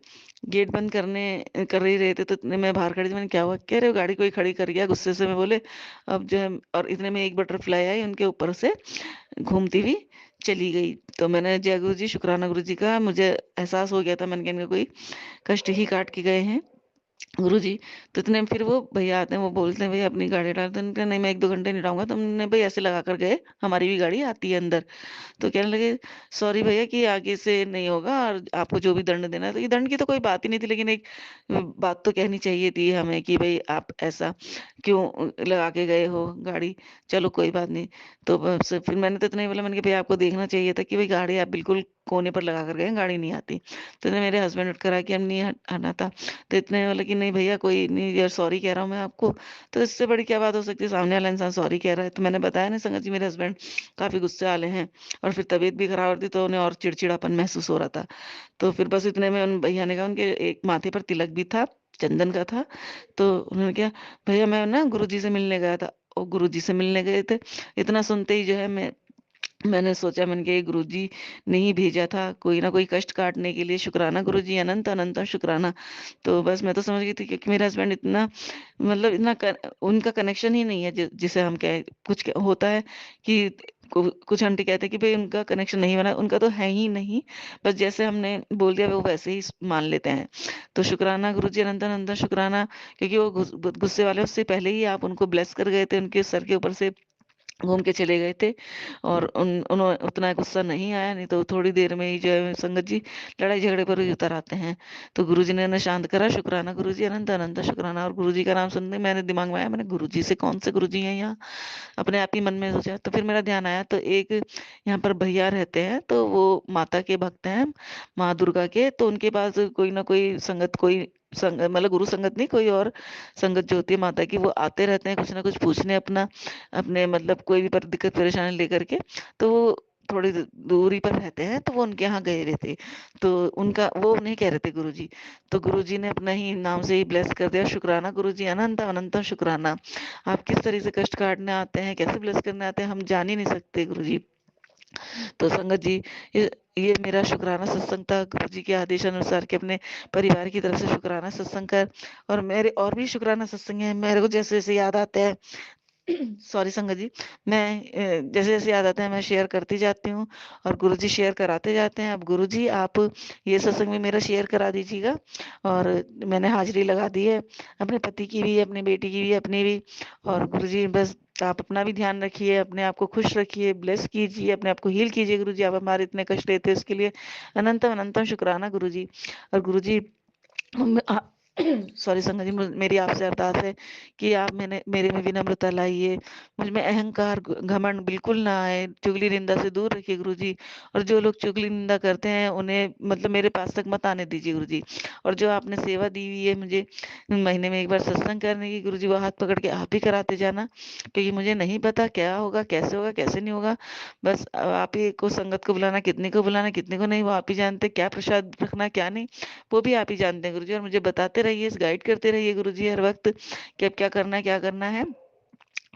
S2: गेट बंद कर ही रहे थे, तो इतने मैं बाहर खड़ी थी, मैंने क्या हुआ, कह रहे हो गाड़ी कोई खड़ी कर गया, गुस्से से मैं बोले। अब जो है, और इतने में एक बटरफ्लाई आई उनके ऊपर से घूमती हुई चली गई। तो मैंने जय गुरु जी, शुक्राना गुरु जी का, मुझे एहसास हो गया था, मैंने कहा इनका कोई कष्ट ही काट के गए हैं गुरुजी। तो इतने में फिर वो भैया आते हैं, वो बोलते हैं भैया अपनी गाड़ी डाल दो। उन्होंने कहा नहीं, मैं 1-2 घंटे नहीं रहूंगा। तुमने भाई ऐसे लगा कर गए, हमारी भी गाड़ी आती है अंदर। तो कहने लगे सॉरी भैया कि आगे से नहीं होगा, और आपको जो भी दंड देना है। तो ये दंड की तो कोई बात ही नहीं थी, लेकिन एक बात तो कहनी चाहिए थी हमें कि भाई आप ऐसा। क्यों लगा के गए हो गाड़ी? चलो कोई बात नहीं। तो बस फिर मैंने तो इतना ही बोला, मैंने कहा भई आपको देखना चाहिए था कि भई गाड़ी आप बिल्कुल कोने पर लगा कर गए हैं, गाड़ी नहीं आती। तो इतने मेरे हस्बैंड उठ कर आए कि अब नहीं आना था। तो इतने बोले कि नहीं भैया कोई नहीं, यार सॉरी कह रहा हूँ मैं आपको। तो इससे बड़ी क्या बात हो सकती है, सामने वाला इंसान सॉरी कह रहा है। तो मैंने बताया ना संगत जी, मेरे हस्बैंड काफ़ी गुस्से वाले हैं और फिर तबीयत भी खराब हो रही थी, तो उन्हें और चिड़चिड़ापन महसूस हो रहा था। तो फिर बस इतने में उन भैया ने कहा, उनके एक माथे पर तिलक भी था, चंदन का था। तो उन्होंने कहा, भैया मैं ना गुरुजी से मिलने गया था। और गुरुजी से मिलने गए थे। इतना सुनते ही जो है मैंने सोचा, मैंने कहा ये गुरुजी ने ही भेजा था कोई ना कोई कष्ट काटने के लिए। शुक्राना गुरुजी, अनंत अनंत शुक्राना। तो बस मैं तो समझ गई थी, क्योंकि मेरा हस्बैंड इतना मतलब उनका कनेक्शन ही नहीं है जिसे हम कहें। होता है कि कुछ आंटी कहते हैं कि भाई उनका कनेक्शन नहीं बना, उनका तो है ही नहीं। बस जैसे हमने बोल दिया वो वैसे ही मान लेते हैं। तो शुक्राना गुरुजी, अनंत अनंत शुक्राना। क्योंकि वो गुस्से वाले, उससे पहले ही आप उनको ब्लेस कर गए थे, उनके सर के ऊपर से घूम के चले गए थे। और उन्होंने उतना गुस्सा नहीं आया, नहीं तो थोड़ी देर में ही जो है संगत जी लड़ाई झगड़े पर ही उतर आते हैं। तो गुरुजी ने उन्हें शांत करा, शुक्राना गुरुजी, अनंत अनंत शुक्राना। और गुरुजी का नाम सुनते ही मैंने दिमाग में आया, मैंने गुरुजी से कौन से गुरुजी हैं यहाँ, अपने आप ही मन में सोचा। तो फिर मेरा ध्यान आया, तो एक यहाँ पर भैया रहते हैं, तो वो माता के भक्त हैं, माँ दुर्गा के। तो उनके पास कोई ना कोई संगत, कोई मतलब गुरु संगत नहीं, कोई और संगत जो होती है माता की, वो आते रहते हैं कुछ ना कुछ पूछने, अपना अपने मतलब कोई भी पर दिक्कत परेशानी लेकर के। तो वो थोड़ी दूरी पर रहते हैं, तो वो उनके यहाँ गए हुए थे। तो उनका वो नहीं कह रहे थे गुरुजी। तो गुरुजी ने अपना ही नाम से ही ब्लेस कर दिया, शुक्राना गुरुजी, अनंत अनंत शुक्राना। आप किस तरह से कष्ट काटने आते हैं, कैसे ब्लेस करने आते हैं, हम जान ही नहीं सकते गुरुजी। तो संगत जी, ये मेरा शुक्राना सत्संग था, गुरुजी के आदेश अनुसार कि अपने परिवार की तरफ से शुक्राना सत्संग कर। और मेरे और भी शुक्राना सत्संग है, मेरे को जैसे जैसे याद आते हैं सॉरी संगत जी, मैं जैसे जैसे याद आता है मैं शेयर करती जाती हूँ, और गुरुजी शेयर कराते जाते हैं। अब गुरुजी आप ये सत्संग में मेरा शेयर करा दीजिएगा। और मैंने हाजिरी लगा दी है, अपने पति की भी, अपनी बेटी की भी, अपनी भी। और गुरुजी बस आप अपना भी ध्यान रखिए, अपने आप को खुश रखिए, ब्लेस कीजिए, अपने आप को हील कीजिए। गुरुजी आप हमारे इतने कष्ट लेते हैं, उसके लिए अनंत अनंत शुक्राना गुरुजी। और गुरुजी सॉरी संगत जी, मेरी आपसे अरदास है कि आप मेरे में विनम्रता लाइए, मुझ में अहंकार घमंड बिल्कुल ना आए, चुगली निंदा से दूर रखिए गुरुजी। और जो लोग चुगली निंदा करते हैं उन्हें मतलब मेरे पास तक मत आने दीजिए गुरुजी। और जो आपने सेवा दी हुई है मुझे महीने में एक बार सत्संग करने की, गुरुजी वो हाथ पकड़ के आप ही कराते जाना, क्योंकि मुझे नहीं पता क्या होगा, कैसे नहीं होगा। बस आप ही को संगत को बुलाना, कितने को नहीं, वो आप ही जानते, क्या प्रसाद रखना क्या नहीं, वो भी आप ही जानते हैं गुरुजी। और मुझे बताते रहिए, गाइड करते रहिए गुरुजी हर वक्त कि अब क्या करना है।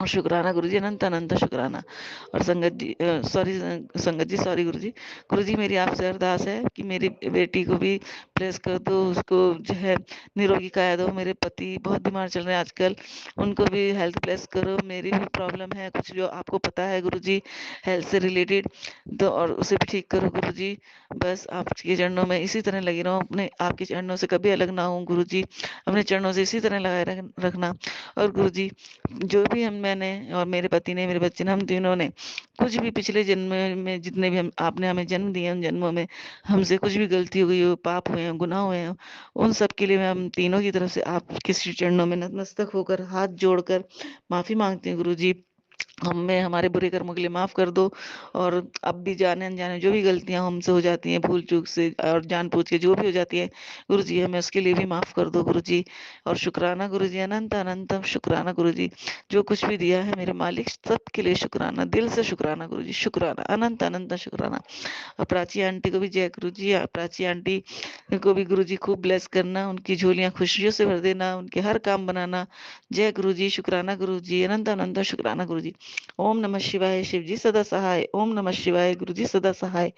S2: और शुक्राना गुरुजी, अनंत अनंत शुक्राना। और संगत जी सॉरी संगत जी, सॉरी गुरुजी। गुरुजी मेरी आपसे अरदास है कि मेरी बेटी को भी ब्लेस कर दो, उसको जो है निरोगी काया दो। मेरे पति बहुत बीमार चल रहे हैं आजकल, उनको भी हेल्थ ब्लेस करो। मेरी भी प्रॉब्लम है कुछ, जो आपको पता है गुरुजी, हेल्थ से रिलेटेड, तो और उसे भी ठीक करो गुरुजी। बस आपके चरणों में इसी तरह लगी रहूं, अपने आपके चरणों से कभी अलग ना हूँ गुरुजी, अपने चरणों से इसी तरह लगाए रखना। और गुरुजी जो भी मैंने और मेरे पति ने, मेरे बच्चे ने, हम तीनों ने कुछ भी पिछले जन्म में जितने भी हम आपने हमें जन्म दिए, उन जन्मों में हमसे कुछ भी गलती हो गई हो, पाप हुए हो, गुनाह हुए हो, उन सब के लिए मैं हम तीनों की तरफ से आपके श्री चरणों में नतमस्तक होकर हाथ जोड़कर माफी मांगती हूँ गुरुजी। हमें हमारे बुरे कर्मों के लिए माफ कर दो। और अब भी जाने अनजाने जो भी गलतियां हमसे हो जाती हैं, भूल चूक से और जानबूझ के जो भी हो जाती है, गुरु जी हमें उसके लिए भी माफ कर दो गुरु जी। और शुक्राना गुरु जी, अनंत अनंत शुक्राना गुरु जी, जो कुछ भी दिया है मेरे मालिक, सब के लिए शुक्राना, दिल से शुक्राना गुरु जी, शुक्राना, अनंत अनंत शुक्राना। और प्राची आंटी को भी जय गुरु जी। प्राची आंटी को भी गुरु जी खूब ब्लेस करना, उनकी झोलियां खुशियों से भर देना, उनके हर काम बनाना। जय गुरु जी, शुक्राना गुरु जी, अनंत अनंत शुक्राना गुरु जी। ओम नमः शिवाय, शिव जी सदा सहाय। ओम नमः शिवाय, गुरु जी सदा सहाय।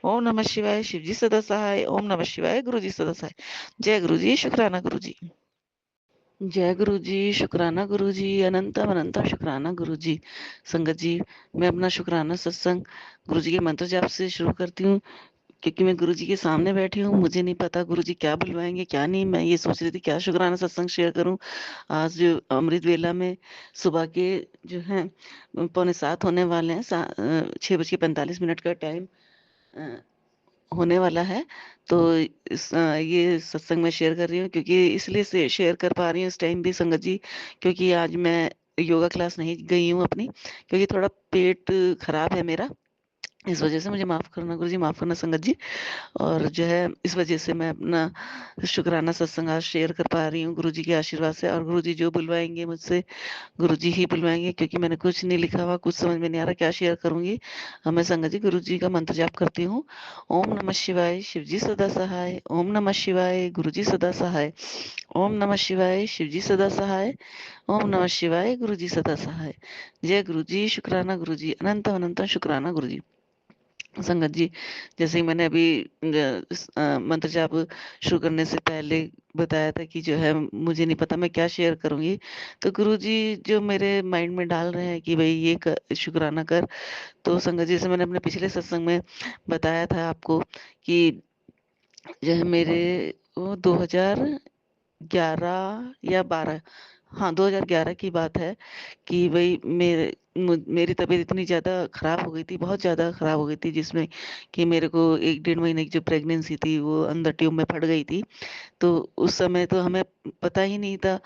S2: ओम नमः शिवाय, शिव जी सदा सहाय। ओम नमः शिवाय, गुरु जी सदा सहाय। जय गुरु जी, शुक्राना गुरु जी। जय गुरु जी, शुक्राना गुरु जी, अनंत अनंत शुक्राना गुरु जी। संगत जी, मैं अपना शुक्राना सत्संग गुरु जी के मंत्र जाप से शुरू करती हूँ, क्योंकि मैं गुरु जी के सामने बैठी हूँ, मुझे नहीं पता गुरु जी क्या बुलवाएंगे क्या नहीं। मैं ये सोच रही थी क्या शुक्राना सत्संग शेयर करूँ। आज जो अमृत वेला में सुबह के जो है 6:45 होने वाले हैं, 6:45 का टाइम होने वाला है। तो ये सत्संग मैं शेयर कर रही हूँ, क्योंकि इसलिए से शेयर कर पा रही हूँ इस टाइम भी संगत जी, क्योंकि आज मैं योगा क्लास नहीं गई हूँ अपनी, क्योंकि थोड़ा पेट खराब है मेरा। इस वजह से मुझे माफ़ करना गुरुजी, माफ़ करना संगत जी। और जो है इस वजह से मैं अपना शुक्राना सत्संग आज शेयर कर पा रही हूँ गुरुजी के आशीर्वाद से। और गुरुजी जो बुलवाएँगे मुझसे, गुरुजी ही बुलवाएँगे, क्योंकि मैंने कुछ नहीं लिखा हुआ, कुछ समझ में नहीं आ रहा क्या शेयर करूँगी। मैं संगत जी गुरुजी का मंत्र जाप करती हूँ। ओम नमः शिवाय, शिवजी सदा सहाय। ओम नमः शिवाय, गुरुजी सदा सहाय। ओम नमः शिवाय, शिवजी सदा सहाय। ओम नमः शिवाय, गुरुजी सदा सहाय। जय गुरुजी, शुक्राना गुरुजी, अनंत अनंत शुक्राना गुरुजी। संगत जी, जैसे ही मैंने अभी मंत्र जाप शुरू करने से पहले बताया था कि जो है मुझे नहीं पता मैं क्या शेयर करूँगी। तो गुरुजी जो मेरे माइंड में डाल रहे हैं कि भई ये शुक्राना कर। तो संगत जी, जैसे मैंने अपने पिछले सत्संग में बताया था आपको कि जो है मेरे वो 2011 या 12, हाँ 2011 की बात है कि भई मेरी तबीयत इतनी ज़्यादा ख़राब हो गई थी, बहुत ज़्यादा ख़राब हो गई थी, जिसमें कि मेरे को 1 डेढ़ महीने की जो प्रेगनेंसी थी वो अंदर ट्यूब में फट गई थी। तो उस समय तो हमें पता ही नहीं था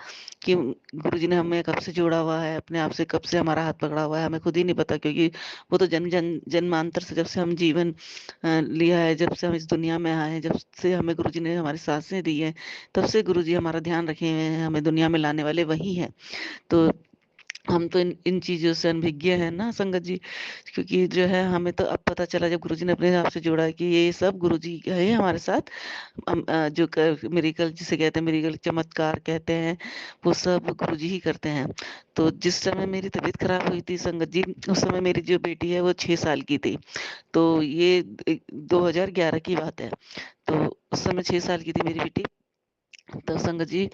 S2: कि गुरुजी ने हमें कब से जोड़ा हुआ है अपने आप से, कब से हमारा हाथ पकड़ा हुआ है, हमें खुद ही नहीं पता, क्योंकि वो तो जन्मांतर से जब से हम जीवन लिया है, जब से हम इस दुनिया में आए हैं, जब से हमें गुरुजी ने हमारी सांसें दी हैं, तब से गुरुजी हमारा ध्यान रखे हुए हैं, हमें दुनिया में लाने वाले वही हैं। तो हम तो इन इन चीज़ों से अनभिज्ञ हैं ना संगत जी, क्योंकि जो है हमें तो अब पता चला जब गुरुजी ने अपने आप से जोड़ा है कि ये सब गुरुजी का है हमारे साथ। जो मिरेकल जिसे कहते हैं, मिरेकल चमत्कार कहते हैं, वो सब गुरुजी ही करते हैं। तो जिस समय मेरी तबीयत खराब हुई थी संगत जी, उस समय मेरी जो बेटी है वो 6 साल की थी। तो ये 2011 की बात है। तो उस समय 6 साल की थी मेरी बेटी। तो संगत जी,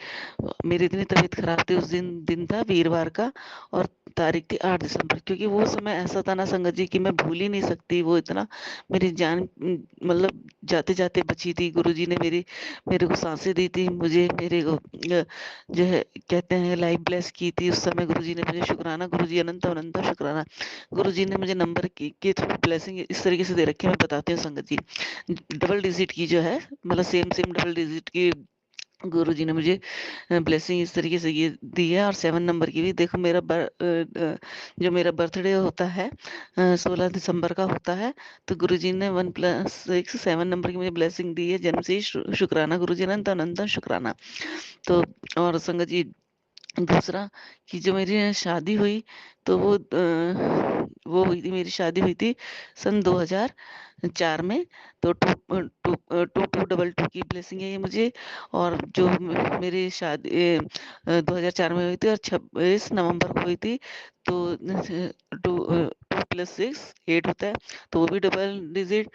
S2: मेरी इतनी तबीयत खराब थी, उस दिन दिन था वीरवार का, और तारीख थी 8 दिसंबर, क्योंकि वो समय ऐसा था ना संगत जी कि मैं भूल ही नहीं सकती। वो इतना मेरी जान मतलब जाते जाते बची थी। गुरुजी ने मेरे को सांसें दी थी, मुझे मेरे को जो है कहते हैं लाइफ ब्लेस की थी। उस समय गुरुजी ने मुझे, शुक्राना गुरुजी, अनंत अनंत शुक्राना। गुरुजी ने मुझे नंबर के थ्रू ब्लेसिंग इस तरीके से दे रखी है, मैं बताती हूँ संगत जी। डबल डिजिट की जो है, मतलब सेम सेम डबल डिजिट की गुरुजी ने मुझे ब्लेसिंग इस तरीके से ये दी है। और 7 नंबर की भी देखो, जो मेरा बर्थडे होता है 16 दिसंबर का होता है। तो गुरुजी ने 1+6 7 नंबर की मुझे ब्लेसिंग दी है जन्म से ही। शुक्राना गुरुजी, अनंत अनंत शुक्राना। तो और संगत जी, दूसरा कि जो मेरी शादी हुई, तो वो हुई थी, मेरी शादी हुई थी सन 2004 में। तो 2222 की ब्लेसिंग है ये मुझे। और जो मेरी शादी 2004 में हुई थी, और 26 नवंबर को हुई थी। तो 2+6 8 होता है, तो वो भी डबल डिजिट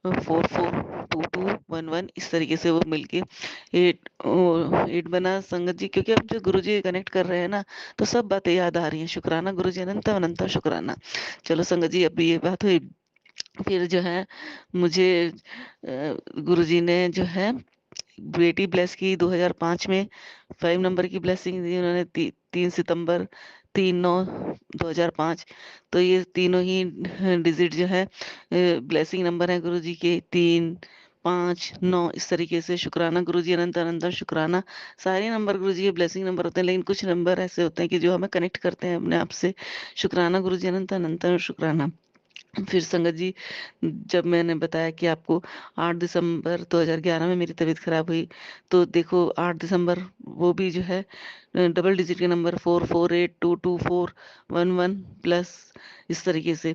S2: 442211 इस तरीके से वो मिलके 8 बना संगत जी। क्योंकि अब जो गुरुजी कनेक्ट कर रहे हैं ना, तो सब बातें याद आ रही हैं। शुक्राना गुरुजी, अनंत अनंत शुक्राना। चलो संगत जी, अब ये बात हुई। फिर जो है मुझे गुरुजी ने जो है बेटी ब्लेस की 2005 में। 5 नंबर की ब्लेसिंग दी उन्होंने, 3 सितंबर, 3/9/2005। तो ये तीनों ही डिजिट जो है ब्लेसिंग नंबर है गुरुजी के, 3, 5, 9 इस तरीके से। शुक्राना गुरुजी, अनंत अनंत शुक्राना। सारे नंबर गुरुजी के ब्लेसिंग नंबर होते हैं, लेकिन कुछ नंबर ऐसे होते हैं कि जो हमें कनेक्ट करते हैं अपने आप से। शुक्राना गुरुजी, अनंत अनंत शुक्राना। फिर संगत जी, जब मैंने बताया कि आपको 8 दिसंबर 2011 में मेरी तबीयत खराब हुई, तो देखो 8 दिसंबर वो भी जो है डबल डिजिट के नंबर 44822411 प्लस इस तरीके से।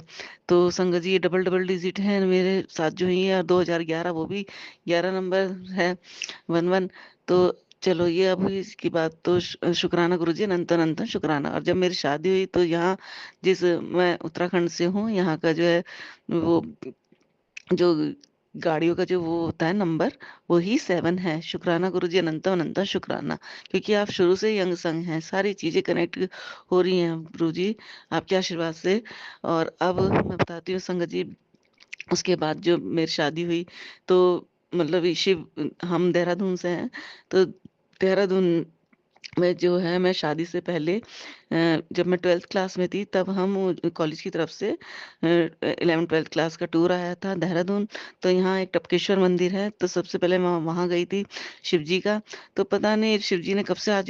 S2: तो संगत जी, ये डबल डबल डिजिट हैं मेरे साथ जो ही है। 2011 वो भी 11 नंबर है, 11। तो चलो ये अब हुई इसकी बात। तो शुक्राना गुरुजी, अनंत अनंत शुक्राना। और जब मेरी शादी हुई, तो यहाँ जिस मैं उत्तराखंड से हूँ, यहाँ का जो है वो जो गाड़ियों का जो वो होता है नंबर, वो ही 7 है। शुक्राना गुरुजी, अनंत अनंत शुक्राना। क्योंकि आप शुरू से यंग संग हैं, सारी चीजें कनेक्ट हो रही हैं गुरुजी आपके आशीर्वाद से। और अब मैं बताती हूँ संगत जी, उसके बाद जो मेरी शादी हुई, तो मतलब ये शिव हम देहरादून से हैं। तो देहरादून मैं शादी से पहले जब मैं 12th क्लास में थी तब हम कॉलेज की तरफ से 11th-12th क्लास का टूर आया था देहरादून। तो यहाँ एक टपकेश्वर मंदिर है, तो सबसे पहले मैं वहाँ गई थी शिव जी का। तो पता नहीं शिव जी ने कब से हाथ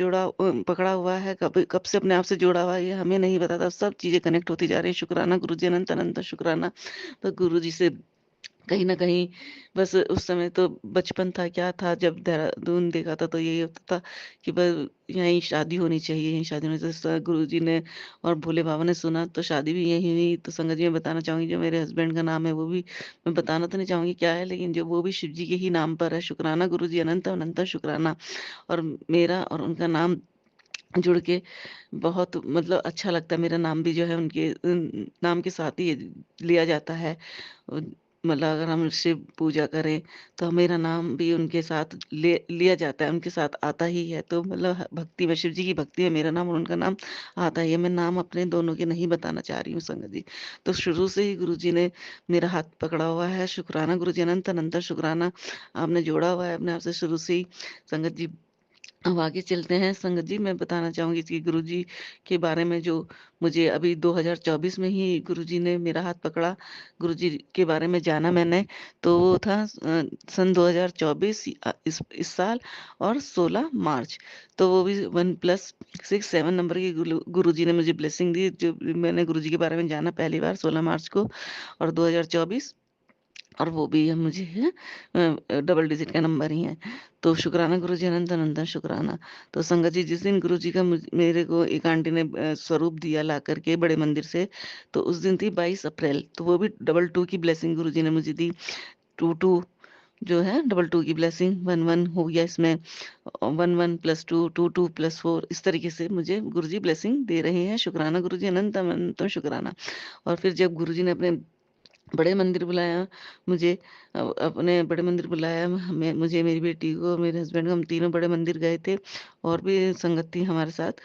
S2: पकड़ा हुआ है, कब कब से अपने आप से जोड़ा हुआ है ये हमें नहीं पता था। सब चीज़ें कनेक्ट होती जा रही हैं। शुक्राना गुरुजी अनंत अनंत शुक्राना। तो गुरुजी से कहीं न कहीं बस उस समय तो बचपन था, क्या था, जब देहरादून देखा था तो यही होता था कि बस यहीं शादी होनी चाहिए, यहीं शादी होनी चाहिए। गुरुजी ने और भोले बाबा ने सुना तो शादी भी यहीं हुई। तो संगत जी मैं बताना चाहूँगी जो मेरे हस्बैंड का नाम है वो भी मैं बताना तो नहीं चाहूँगी क्या है, लेकिन जो वो भी शिव जी के ही नाम पर है। शुक्राना गुरुजी अनंत अनंत शुक्राना। और मेरा और उनका नाम जुड़ के बहुत मतलब अच्छा लगता है। मेरा नाम भी जो है उनके नाम के साथ ही लिया जाता है। अ, मतलब अगर हम शिव पूजा करें तो मेरा नाम भी उनके साथ लिया जाता है, उनके साथ आता ही है। तो मतलब भक्ति में शिव जी की भक्ति में मेरा नाम और उनका नाम आता ही है। मैं नाम अपने दोनों के नहीं बताना चाह रही हूँ संगत जी। तो शुरू से ही गुरुजी ने मेरा हाथ पकड़ा हुआ है। शुक्राना गुरुजी अनंत अनंत शुक्राना। आपने जोड़ा हुआ है अपने आप से शुरू से ही संगत जी। अब आगे चलते हैं संगत जी, मैं बताना चाहूँगी कि गुरुजी के बारे में जो मुझे अभी 2024 में ही गुरुजी ने मेरा हाथ पकड़ा, गुरुजी के बारे में जाना मैंने, तो वो था सन 2024 इस साल और 16 मार्च। तो वो भी 1+6 7 नंबर की गुरुजी ने मुझे ब्लेसिंग दी, जो मैंने गुरुजी के बारे में जाना पहली बार 16 मार्च को और 2024 और वो भी है मुझे है डबल डिजिट का नंबर ही है। तो शुक्राना गुरुजी अनंत अनंत शुक्राना। तो संगत जी जिस दिन गुरुजी का मेरे को एक आंटी ने स्वरूप दिया ला करके बड़े मंदिर से, तो उस दिन थी 22 अप्रैल। तो वो भी डबल टू की ब्लेसिंग गुरुजी ने मुझे दी। टू टू जो है डबल टू की ब्लेसिंग, वन वन हो गया इसमें, one one plus two, two two plus four, इस तरीके से मुझे गुरुजी ब्लेसिंग दे रहे हैं। शुक्राना गुरुजी अनंत अनंत शुक्राना। और फिर जब गुरुजी ने अपने बड़े मंदिर बुलाया मुझे, अपने बड़े मंदिर बुलाया हमें, मुझे, मेरी बेटी को, मेरे हस्बैंड को, हम तीनों बड़े मंदिर गए थे और भी संगत थी हमारे साथ,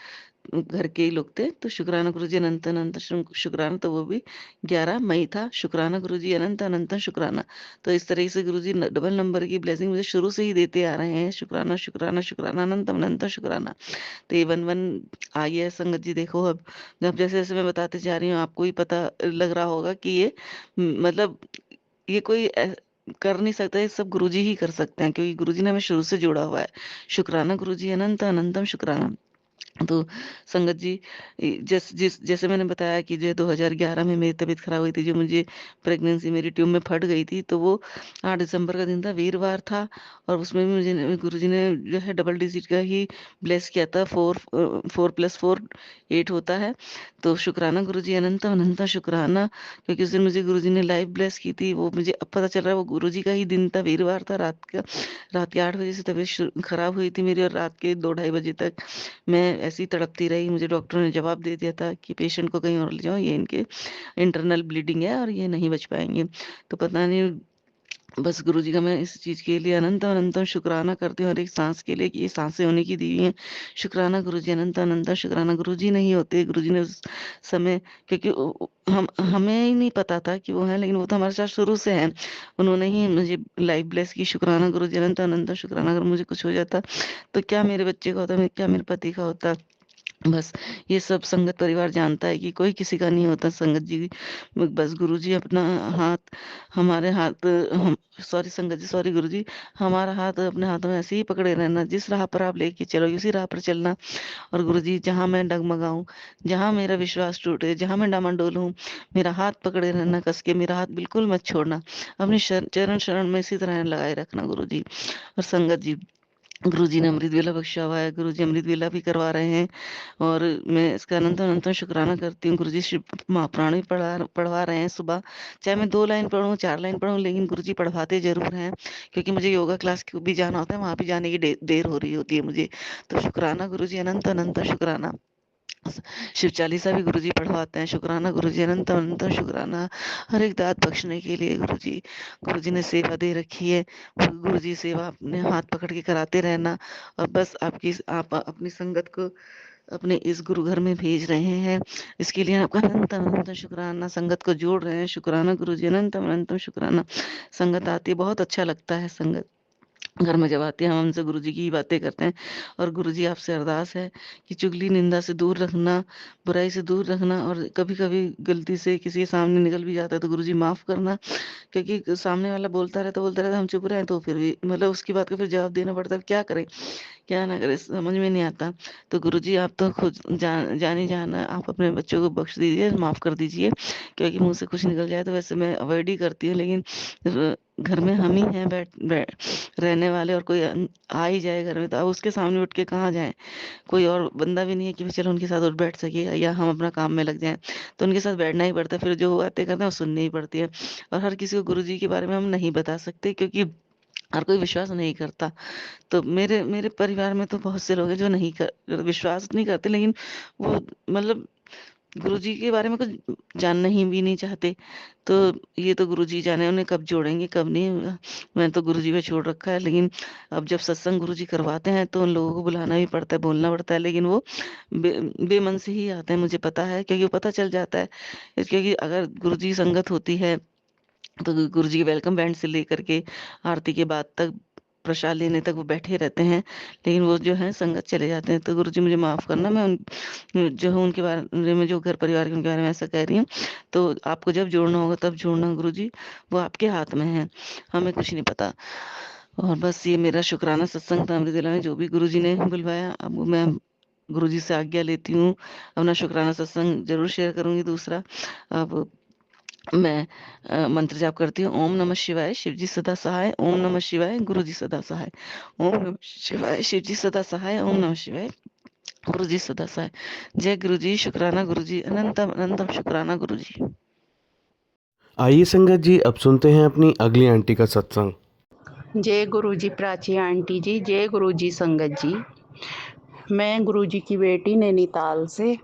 S2: घर के ही लोग थे। तो शुक्राना गुरुजी अनंत अनंत शुक्राना। तो वो भी 11 मई था। शुक्राना गुरुजी अनंत अनंत शुक्राना। तो इस तरह से गुरुजी डबल नंबर की ब्लेसिंग मुझे शुरू से ही देते आ रहे हैं। शुक्राना शुक्राना शुक्राना अनंत अनंत शुक्राना। तो ये वन वन आई है संगत जी। देखो अब जैसे जैसे मैं बताते जा रही हूँ आपको ही पता लग रहा होगा कि ये मतलब ये कोई कर नहीं सकता, ये सब गुरुजी ही कर सकते हैं, क्योंकि गुरुजी ने हमें शुरू से जोड़ा हुआ है। शुक्राना गुरुजी अनंत अनंतम शुक्राना। तो संगत जी जैसे मैंने बताया कि जो 2011 में मेरी तबीयत खराब हुई थी, जो मुझे प्रेगनेंसी मेरी ट्यूब में फट गई थी, तो वो 8 दिसंबर का दिन था, वीरवार था। और उसमें भी मुझे गुरुजी ने जो है डबल डिजिट का ही ब्लेस किया था। 4 + 4 8 होता है। तो शुक्राना गुरुजी अनंत अनंत शुक्राना, क्योंकि उस दिन मुझे गुरुजी ने लाइव ब्लेस की थी। वो मुझे अब पता चल रहा है वो गुरुजी का ही दिन था, वीरवार था, रात के 8 बजे से तबीयत खराब हुई थी मेरी, और रात के 2 ढाई बजे तक मैं ऐसी तड़पती रही। मुझे डॉक्टरों ने जवाब दे दिया था कि पेशेंट को कहीं और ले जाओ, ये इनके इंटरनल ब्लीडिंग है और ये नहीं बच पाएँगे। तो पता नहीं, बस गुरुजी का मैं इस चीज़ के लिए अनंत अनंत शुक्राना करती हूँ, हर एक सांस के लिए कि ये सांसें उन्हीं की दी हुई हैं। शुक्राना गुरुजी अनंत अनंत शुक्राना। गुरुजी नहीं होते, गुरुजी ने उस समय, क्योंकि हम हमें ही नहीं पता था कि वो हैं, लेकिन वो तो हमारे साथ शुरू से हैं। उन्होंने ही मुझे लाइफ ब्लेस की। शुक्राना गुरुजी अनंत अनंत शुक्राना। अगर मुझे कुछ हो जाता तो क्या मेरे बच्चे का होता, क्या मेरे पति का होता। बस ये सब संगत परिवार जानता है कि कोई किसी का नहीं होता संगत जी। बस गुरुजी अपना हाथ, हमारे हाथ, हम सॉरी संगत जी, सॉरी गुरुजी, हमारा हाथ अपने हाथों में ऐसे ही पकड़े रहना, जिस राह पर आप लेके चलो उसी राह पर चलना। और गुरुजी जहाँ मैं डगमगाऊं, जहाँ मेरा विश्वास टूटे, जहाँ मैं डामाडोल हूँ, मेरा हाथ पकड़े रहना कस के, मेरा हाथ बिल्कुल मत छोड़ना। अपनी चरण शरण में इसी तरह लगाए रखना गुरुजी। और संगत जी गुरुजी ने अमृत वेला बख्शा हुआ है, गुरुजी अमृत वेला भी करवा रहे हैं। और मैं इसका अनंत अनंत शुक्राना करती हूँ। गुरुजी शिव महापुराण भी पढ़वा रहे हैं सुबह, चाहे मैं 2 लाइन पढ़ूँ 4 लाइन पढ़ूँ, लेकिन गुरुजी पढ़वाते जरूर हैं, क्योंकि मुझे योगा क्लास को भी जाना होता है, वहाँ भी जाने की देर हो रही होती है मुझे। तो शुक्राना गुरुजी अनंत अनंत शुक्राना। शिव चालीसा भी गुरुजी पढ़वाते हैं। शुक्राना गुरुजी अनंत अनंत शुक्राना। हर एक दात बख्शने के लिए गुरुजी, गुरुजी ने सेवा दे रखी है। गुरुजी सेवा अपने हाथ पकड़ के कराते रहना। और बस आप अपनी संगत को अपने इस गुरु घर में भेज रहे हैं, इसके लिए आपका अनंत अनंत शुक्राना। संगत को जोड़ रहे हैं, शुक्राना गुरुजी अनंत अनंत शुक्राना। संगत आती है, बहुत अच्छा लगता है संगत। घर में जब आते हैं हम उनसे गुरुजी की ही बातें करते हैं। और गुरुजी आपसे अरदास है कि चुगली निंदा से दूर रखना, बुराई से दूर रखना, और कभी-कभी गलती से किसी के सामने निकल भी जाता है तो गुरुजी माफ़ करना। क्योंकि सामने वाला बोलता रहता है, हम चुप रहे हैं तो फिर भी मतलब उसकी बात का फिर जवाब देना पड़ता है। अब क्या करें, क्या ना करें, समझ में नहीं आता। तो गुरुजी आप तो खुद जान ही जान है, आप अपने बच्चों को बख्श दीजिए, माफ़ कर दीजिए। क्योंकि मुँह से कुछ निकल जाए तो वैसे मैं अवॉइड ही करती हूँ, लेकिन घर में हम ही हैं रहने वाले, और कोई आ ही जाए घर में तो अब उसके सामने उठ के कहाँ जाएँ? कोई और बंदा भी नहीं है कि चलो उनके साथ उठ बैठ सके, या हम अपना काम में लग जाएँ। तो उनके साथ बैठना ही पड़ता है, फिर जो वो बातें करते हैं वो सुननी ही पड़ती है। और हर किसी को गुरुजी के बारे में हम नहीं बता सकते, क्योंकि हर कोई विश्वास नहीं करता। तो मेरे मेरे परिवार में तो बहुत से लोग हैं जो नहीं कर विश्वास नहीं करते, लेकिन वो मतलब गुरुजी के बारे में कुछ जानना ही भी नहीं चाहते। तो ये तो गुरुजी जाने उन्हें कब जोड़ेंगे कब नहीं। मैंने तो गुरुजी पे छोड़ रखा है, लेकिन अब जब सत्संग गुरुजी करवाते हैं तो उन लोगों को बुलाना भी पड़ता है, बोलना पड़ता है, लेकिन वो बेमन से ही आते हैं, मुझे पता है, क्योंकि वो पता चल जाता है। क्योंकि अगर गुरुजी संगत होती है तो गुरुजी के वेलकम बैंड से लेकर के आरती के बाद तक, प्रसाद लेने तक वो बैठे रहते हैं, लेकिन वो जो है संगत चले जाते हैं। तो गुरुजी मुझे माफ़ करना, मैं उन जो है उनके बारे में, जो घर परिवार के उनके बारे में ऐसा कह रही हूँ। तो आपको जब जोड़ना होगा तब जोड़ना गुरुजी, वो आपके हाथ में है, हमें कुछ नहीं पता। और बस ये मेरा शुक्राना सत्संग था अमृत वेला में, जो भी गुरुजी ने बुलवाया। अब मैं गुरुजी से आज्ञा लेती हूँ, अपना शुक्राना सत्संग ज़रूर शेयर करूँगी दूसरा। अब मैं मंत्र जाप करती हूँ। ओम नमः शिवाय, शिव जी सदा सहाय। ओम नमः शिवाय, गुरु जी सदा सहाय। ओम नमः शिवाय, शिव जी सदा सहाय। ओम नमः शिवाय, गुरु जी सदा सहाय। जय गुरु जी, शुक्राना गुरु जी, अनंतम अनंतम शुक्राना गुरु जी।
S1: आइए संगत जी, अब सुनते हैं अपनी अगली आंटी का सत्संग।
S3: जय गुरु जी प्राची आंटी जी, जय गुरु जी संगत जी। मैं गुरु जी की बेटी नैनीताल से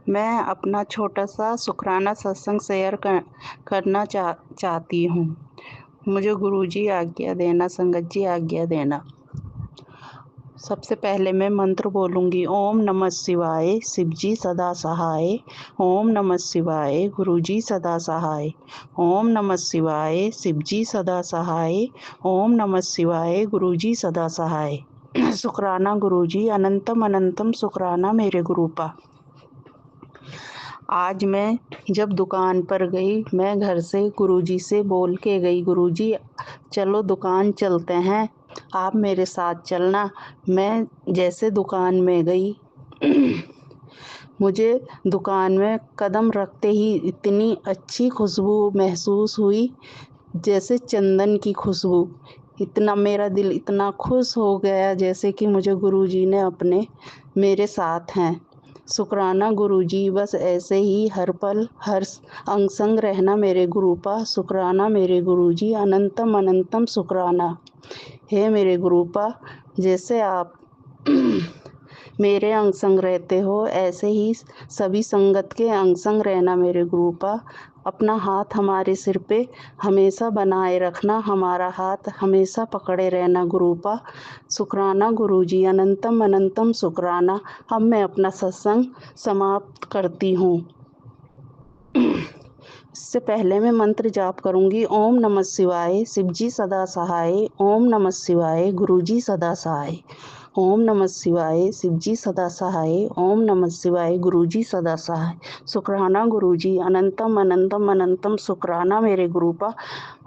S3: मैं अपना छोटा सा शुक्राना सत्संग शेयर करना चाहती हूँ। मुझे गुरु जी आज्ञा देना, संगत जी आज्ञा देना। सबसे पहले मैं मंत्र बोलूँगी। ओम नमः शिवाय, शिव जी सदा सहाय। ओम नमः शिवाय, गुरु जी सदा सहाय। ओम नमः शिवाय, शिव जी सदा सहाय। ओम नमः शिवाय, गुरु जी सदा सहाय। शुक्राना गुरु जी, अनंतम अनंतम शुक्राना मेरे गुरुपा। आज मैं जब दुकान पर गई, मैं घर से गुरुजी से बोल के गई, गुरुजी चलो दुकान चलते हैं, आप मेरे साथ चलना। मैं जैसे दुकान में गई मुझे दुकान में कदम रखते ही इतनी अच्छी खुशबू महसूस हुई, जैसे चंदन की खुशबू। इतना मेरा दिल इतना खुश हो गया, जैसे कि मुझे गुरुजी ने अपने मेरे साथ हैं। शुक्राना गुरुजी, बस ऐसे ही हर पल हर अंग संग रहना मेरे गुरुपा। शुक्राना मेरे गुरुजी, अनंतम अनंतम शुक्राना। हे मेरे गुरुपा, जैसे आप मेरे अंग संग रहते हो, ऐसे ही सभी संगत के अंग संग रहना मेरे गुरुपा। अपना हाथ हमारे सिर पे हमेशा बनाए रखना, हमारा हाथ हमेशा पकड़े रहना गुरुपा। शुक्राना गुरुजी, अनंतम अनंतम शुक्राना। अब मैं अपना सत्संग समाप्त करती हूँ। इससे पहले मैं मंत्र जाप करूंगी। ओम नमः शिवाय, शिव जी सदा सहाय। ओम नमः शिवाय, गुरु जी सदा सहाय। ओम नमः शिवाय, शिव जी सदा सहाय। ओम नमः शिवाय, गुरु जी सदा सहाय। शुक्राना गुरु जी, अनंतम अनंतम अनंतम शुक्राना मेरे गुरुपा।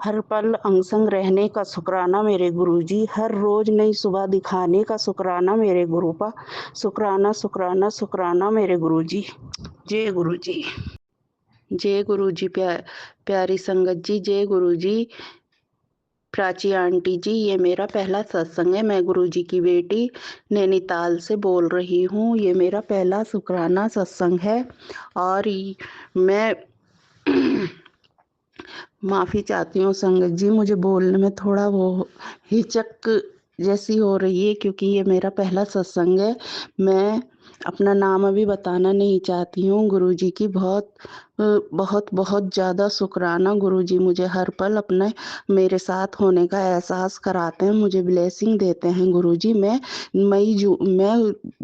S3: हर पल अंग संग रहने का शुक्राना मेरे गुरु जी। हर रोज नई सुबह दिखाने का शुक्राना मेरे गुरुपा। शुक्राना शुक्राना शुक्राना मेरे गुरु जी। जय गुरु जी। जय गुरु जी प्यारी संगत जी, जय गुरु जी प्राची आंटी जी। ये मेरा पहला सत्संग है। मैं गुरु जी की बेटी नैनीताल से बोल रही हूँ। ये मेरा पहला शुक्राना सत्संग है, और मैं माफ़ी चाहती हूँ संगत जी, मुझे बोलने में थोड़ा वो हिचक जैसी हो रही है, क्योंकि ये मेरा पहला सत्संग है। मैं अपना नाम अभी बताना नहीं चाहती हूँ। गुरु जी की बहुत बहुत बहुत ज़्यादा शुक्राना गुरुजी, मुझे हर पल अपने मेरे साथ होने का एहसास कराते हैं, मुझे ब्लेसिंग देते हैं गुरुजी। मैं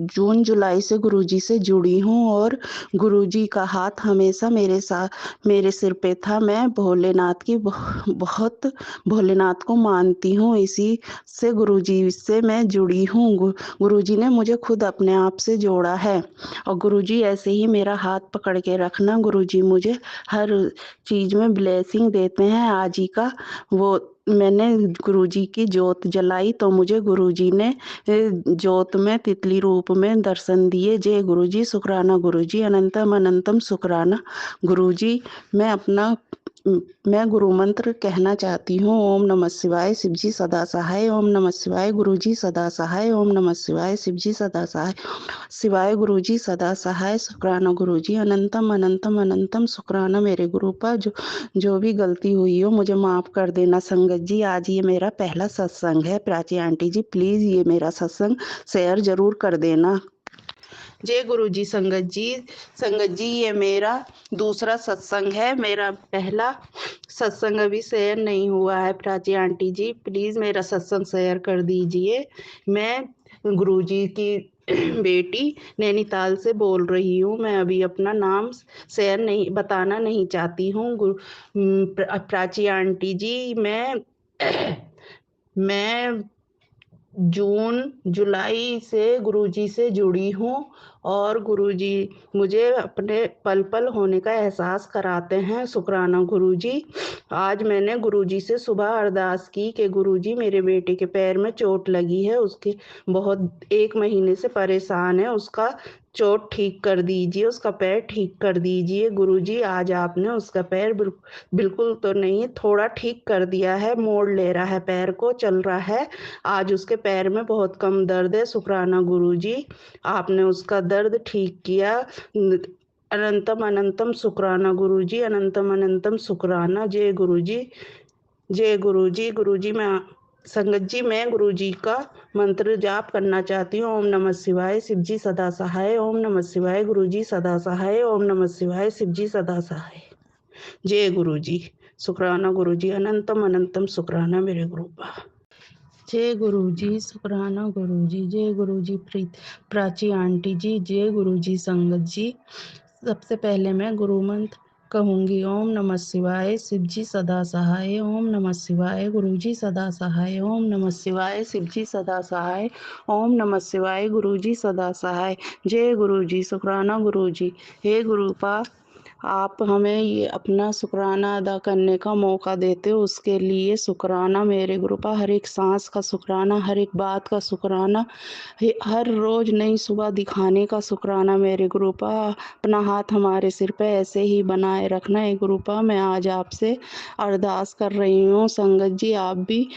S3: जून जुलाई से गुरुजी से जुड़ी हूँ और गुरुजी का हाथ हमेशा मेरे सिर पे था। मैं बहुत भोलेनाथ को मानती हूँ, इसी से गुरुजी से मैं जुड़ी हूँ। गुरुजी ने मुझे खुद अपने आप से जोड़ा है और गुरुजी ऐसे ही मेरा हाथ पकड़ के रखना। गुरुजी मुझे हर चीज में ब्लेसिंग देते हैं। आज ही का वो मैंने गुरुजी की जोत जलाई तो मुझे गुरुजी ने जोत में तितली रूप में दर्शन दिए। जय गुरुजी, शुक्राना गुरुजी, अनंतम अनंतम शुक्राना गुरुजी। मैं गुरु मंत्र कहना चाहती हूँ। ओम नमः शिवाय, शिवजी सदा सहाय। ओम नमः शिवाय, गुरुजी सदा सहाय। ओम नमः शिवाय, शिवजी सदा सहाय। शिवाय गुरुजी सदा सहाय। शुक्राना गुरुजी, अनंतम अनंतम अनंतम शुक्राना मेरे गुरु पर। जो भी गलती हुई हो मुझे माफ कर देना। संगत जी, आज ये मेरा पहला सत्संग है। प्राची आंटी जी, प्लीज ये मेरा सत्संग शेयर जरूर कर देना। जय गुरु जी। संगत जी ये मेरा दूसरा सत्संग है। मेरा पहला सत्संग अभी शेयर नहीं हुआ है। प्राची आंटी जी, प्लीज मेरा सत्संग शेयर कर दीजिए। मैं गुरु जी की बेटी नैनीताल से बोल रही हूँ। मैं अभी अपना नाम बताना नहीं चाहती हूँ। प्राची आंटी जी, मैं जून जुलाई से गुरुजी से जुड़ी हूँ और गुरुजी मुझे अपने पल पल होने का एहसास कराते हैं। शुक्राना गुरुजी। आज मैंने गुरुजी से सुबह अरदास की कि गुरुजी मेरे बेटे के पैर में चोट लगी है, उसके बहुत 1 महीने से परेशान है, उसका चोट ठीक कर दीजिए, उसका पैर ठीक कर दीजिए। गुरुजी आज आपने उसका पैर बिल्कुल तो नहीं, थोड़ा ठीक कर दिया है, मोड़ ले रहा है, पैर को चल रहा है। आज उसके पैर में बहुत कम दर्द है। शुक्राना गुरुजी, आपने उसका दर्द ठीक किया। अनंतम अनंतम शुक्राना गुरुजी, अनंतम अनंतम शुक्राना। जय गुरुजी, जय गुरुजी। गुरुजी संगत जी, मैं गुरुजी का मंत्र जाप करना चाहती हूँ। ओम नमः शिवाय, शिवजी सदा सहाय। ओम नमः शिवाय, गुरुजी सदा सहाय। ओम नमः शिवाय, शिवजी सदा सहाय। जय गुरुजी, शुक्राना गुरुजी, अनंतम अनंतम शुक्राना मेरे गुरु का। जय गुरुजी, शुक्राना गुरुजी। जय गुरुजी प्राची आंटी जी। जय गुरुजी संगत जी। सबसे पहले मैं गुरु मंत्र कहूँगी। ओम नमः शिवाय, शिवजी सदा सहाय। ओम नमः शिवाय, गुरुजी सदा सहाय। ओम नमः शिवाय, शिवजी सदा सहाय। ओम नमः शिवाय, गुरुजी सदा सहाय। जय गुरुजी, शुक्राना गुरुजी। हे गुरुपा, आप हमें ये अपना शुक्राना अदा करने का मौका देते हो, उसके लिए शुक्राना मेरे गुरुपा। हर एक सांस का शुक्राना, हर एक बात का शुक्राना, हर रोज नई सुबह दिखाने का शुक्राना मेरे गुरुपा। अपना हाथ हमारे सिर पे ऐसे ही बनाए रखना है गुरुपा। मैं आज आपसे अरदास कर रही हूँ। संगत जी, आप भी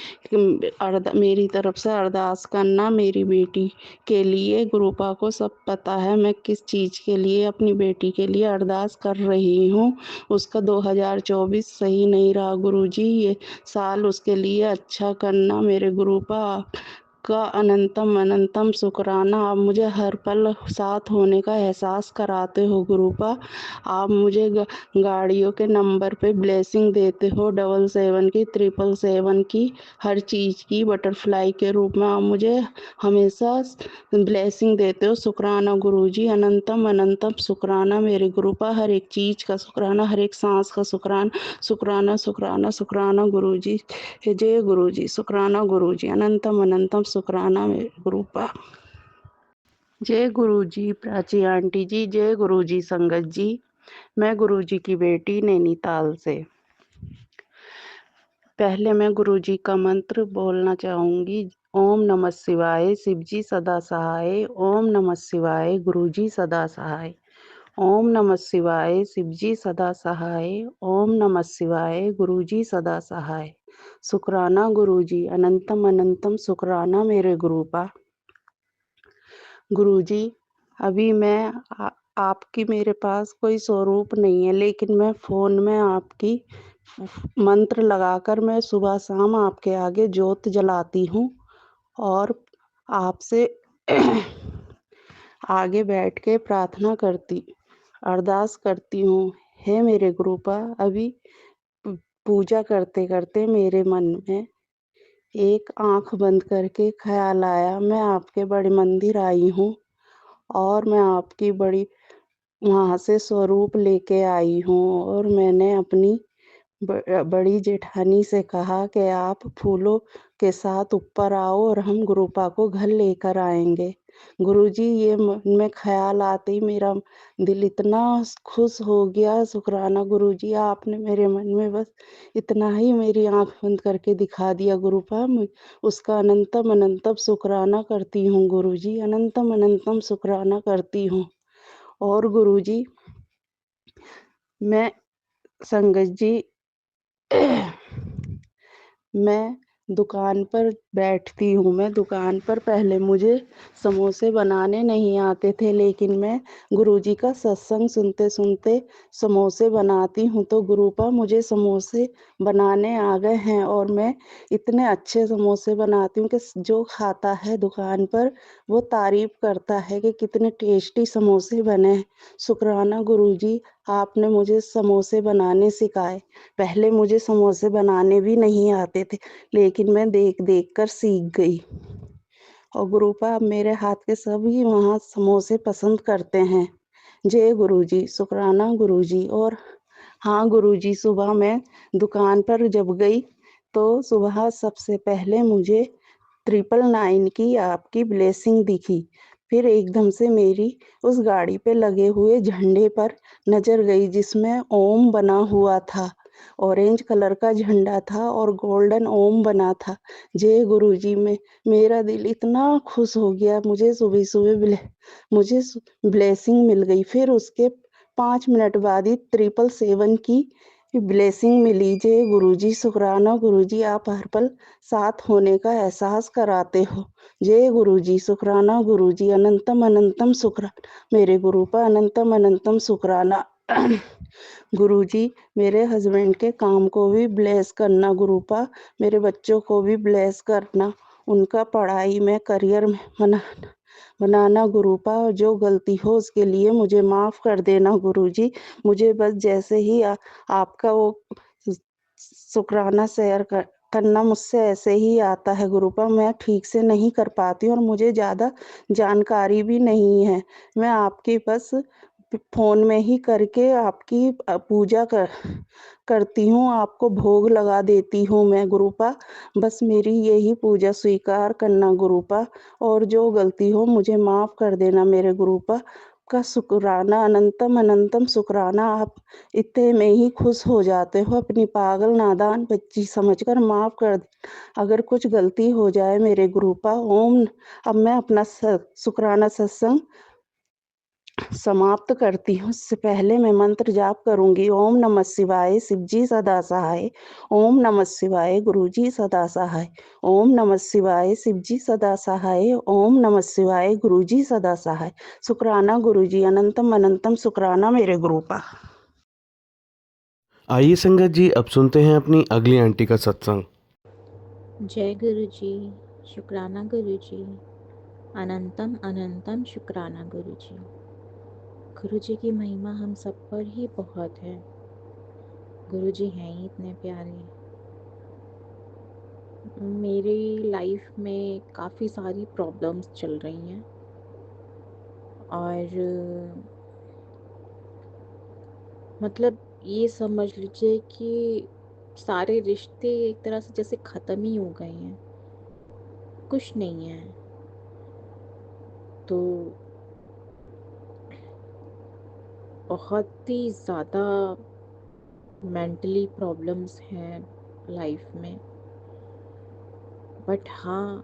S3: मेरी तरफ से अरदास करना मेरी बेटी के लिए। गुरुपा को सब पता है मैं किस चीज़ के लिए अपनी बेटी के लिए अरदास कर रही हूँ। उसका 2024 सही नहीं रहा गुरुजी, ये साल उसके लिए अच्छा करना मेरे गुरुपा। का अनंतम अनंतम शुक्राना। आप मुझे हर पल साथ होने का एहसास कराते हो गुरुपा। आप मुझे गाड़ियों के नंबर पे ब्लेसिंग देते हो, 777 की, 777 की, हर चीज़ की बटरफ्लाई के रूप में आप मुझे हमेशा ब्लेसिंग देते हो। शुक्राना गुरुजी, अनंतम अनंतम शुक्राना मेरे गुरुपा। हर एक चीज़ का शुक्राना, हर एक सांस का शुक्राना, शुक्राना शुक्राना शुक्राना गुरुजी। जय गुरुजी, शुक्राना गुरुजी, अनंतम अनंतम शुक्राना मेरे गुरुपा। जय गुरुजी प्राची आंटी जी। जय गुरुजी संगत जी। मैं गुरुजी की बेटी नैनीताल से। पहले मैं गुरुजी का मंत्र बोलना चाहूंगी। ओम नमः शिवाय, शिवजी सदा सहाय। ओम नमः शिवाय, गुरुजी सदा सहाय। ओम नमः शिवाय, शिवजी सदा सहाय। ओम नमः शिवाय, गुरुजी सदा सहाय। शुक्राना गुरुजी, अनंतम अनंतम शुक्राना मेरे गुरुपा। गुरुजी, अभी आपकी मेरे पास कोई स्वरूप नहीं है, लेकिन मैं फोन में आपकी मंत्र लगाकर मैं सुबह शाम आपके आगे जोत जलाती हूँ और आपसे आगे बैठ के प्रार्थना करती, अरदास करती हूँ। हे मेरे गुरुपा, अभी पू पूजा करते-करते मेरे मन में एक आँख बंद करके ख़्याल आया, मैं आपके बड़े मंदिर आई हूँ और मैं आपकी बड़ी वहाँ से स्वरूप लेके आई हूँ और मैंने अपनी बड़ी जेठानी से कहा कि आप फूलों के साथ ऊपर आओ और हम गुरुपा को घर लेकर आएँगे। गुरुजी, ये मन में ख़्याल आते ही मेरा दिल इतना खुश हो गया, शुकराना गुरुजी, आपने मेरे मन में बस इतना ही मेरी आँख बंद करके दिखा दिया गुरुपा। मैं उसका अनंतम अनंतम शुकराना करती हूँ गुरुजी, अनंतम अनंतम शुकराना करती हूँ। और गुरुजी, मैं संगत जी मैं दुकान पर बैठती हूँ। मैं दुकान पर पहले मुझे समोसे बनाने नहीं आते थे, लेकिन मैं गुरुजी का सत्संग सुनते-सुनते समोसे बनाती हूँ। तो गुरुपा, मुझे समोसे बनाने आ गए हैं और मैं इतने अच्छे समोसे बनाती हूँ कि जो खाता है दुकान पर, वो तारीफ़ करता है कि कितने टेस्टी समोसे बने हैं। शुकराना गुरुजी, आपने मुझे समोसे बनाने सिखाए। पहले मुझे समोसे बनाने भी नहीं आते थे, लेकिन मैं देख-देख कर सीख गई। और गुरुपा, अब मेरे हाथ के सभी वहाँ समोसे पसंद करते हैं। जय गुरुजी, शुकराना गुरुजी। और हाँ गुरुजी, सुबह मैं दुकान पर जब गई, तो सुबह सबसे पहले मुझे 999 की आपकी ब्लेसिंग दिखी। फिर एकदम से मेरी उस गाड़ी पे लगे हुए झंडे पर नज़र गई, जिसमें ओम बना हुआ था। ऑरेंज कलर का झंडा था और गोल्डन ओम बना था। जय गुरुजी, में मेरा दिल इतना खुश हो गया, मुझे ब्लेसिंग मिल गई। फिर उसके 5 मिनट बाद ही 777 की ब्लेसिंग मिली। जय गुरुजी, शुकराना गुरुजी, आप हर पल साथ होने का एहसास कराते हो। जय गुरुजी, शुकराना गुरुजी, अनंतम अनंतम मेरे गुरुपा, अनंतम अनंतम शुकराना। गुरुजी, मेरे हस्बैंड के काम को भी ब्लेस करना गुरुपा, मेरे बच्चों को भी ब्लेस करना, उनका पढ़ाई में करियर में बनाना गुरुपा, और जो गलती हो उसके लिए मुझे माफ़ कर देना गुरुजी। मुझे बस जैसे ही आपका वो शुकराना शेयर करना मुझसे ऐसे ही आता है गुरुपा, मैं ठीक से नहीं कर पाती हूँ और मुझे ज़्यादा जानकारी भी नहीं है। मैं आपकी बस फ़ोन में ही करके आपकी पूजा करती हूँ, आपको भोग लगा देती हूँ मैं गुरुपा। बस मेरी यही पूजा स्वीकार करना गुरुपा, और जो गलती हो मुझे माफ़ कर देना मेरे गुरुपा। का शुकराना, अनंतम अनंतम शुकराना। आप इतने में ही खुश हो जाते हो, अपनी पागल नादान बच्ची समझकर माफ़ कर अगर कुछ गलती हो जाए मेरे गुरुपा। ओम। अब मैं अपना शुकराना सत्संग समाप्त करती हूँ। उससे पहले मैं मंत्र जाप करूँगी। ओम नमः शिवाय, शिवजी सदा सहाय। ओम नमः शिवाय, गुरुजी सदा सहाय। ओम नमः शिवाय, शिवजी सदा सहाय। ओम नमः शिवाय, गुरुजी सदा सहाय। शुकराना गुरुजी, अनंतम अनंतम शुकराना मेरे गुरुपा।
S1: आइए संगत जी, अब सुनते हैं अपनी अगली आंटी का सत्संग।
S4: जय गुरु जी, शुक्राना गुरु जी, अनंतम अनंतम शुक्राना गुरु जी। गुरु जी की महिमा हम सब पर ही बहुत है। गुरु जी हैं ही इतने प्यारे। मेरी लाइफ में काफ़ी सारी प्रॉब्लम्स चल रही हैं और मतलब ये समझ लीजिए कि सारे रिश्ते एक तरह से जैसे ख़त्म ही हो गए हैं, कुछ नहीं है। तो बहुत ही ज़्यादा मेंटली प्रॉब्लम्स हैं लाइफ में, बट हाँ,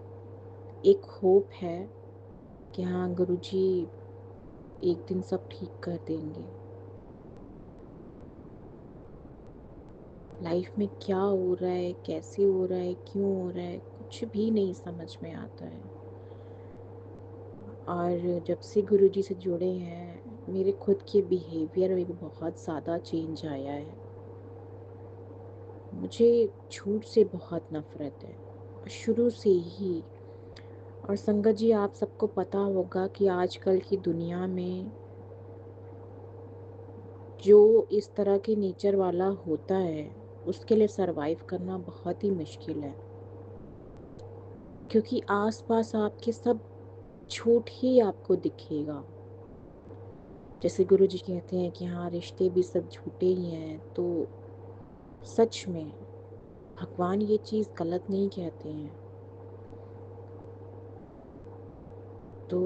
S4: एक होप है कि हाँ गुरुजी एक दिन सब ठीक कर देंगे। लाइफ में क्या हो रहा है, कैसे हो रहा है, क्यों हो रहा है, कुछ भी नहीं समझ में आता है। और जब से गुरुजी से जुड़े हैं, मेरे खुद के बिहेवियर में भी बहुत ज़्यादा चेंज आया है। मुझे झूठ से बहुत नफ़रत है शुरू से ही। और संगत जी, आप सबको पता होगा कि आजकल की दुनिया में जो इस तरह के नेचर वाला होता है उसके लिए सरवाइव करना बहुत ही मुश्किल है, क्योंकि आसपास आपके सब झूठ ही आपको दिखेगा। जैसे गुरुजी कहते हैं कि हाँ, रिश्ते भी सब झूठे ही हैं, तो सच में भगवान ये चीज़ गलत नहीं कहते हैं। तो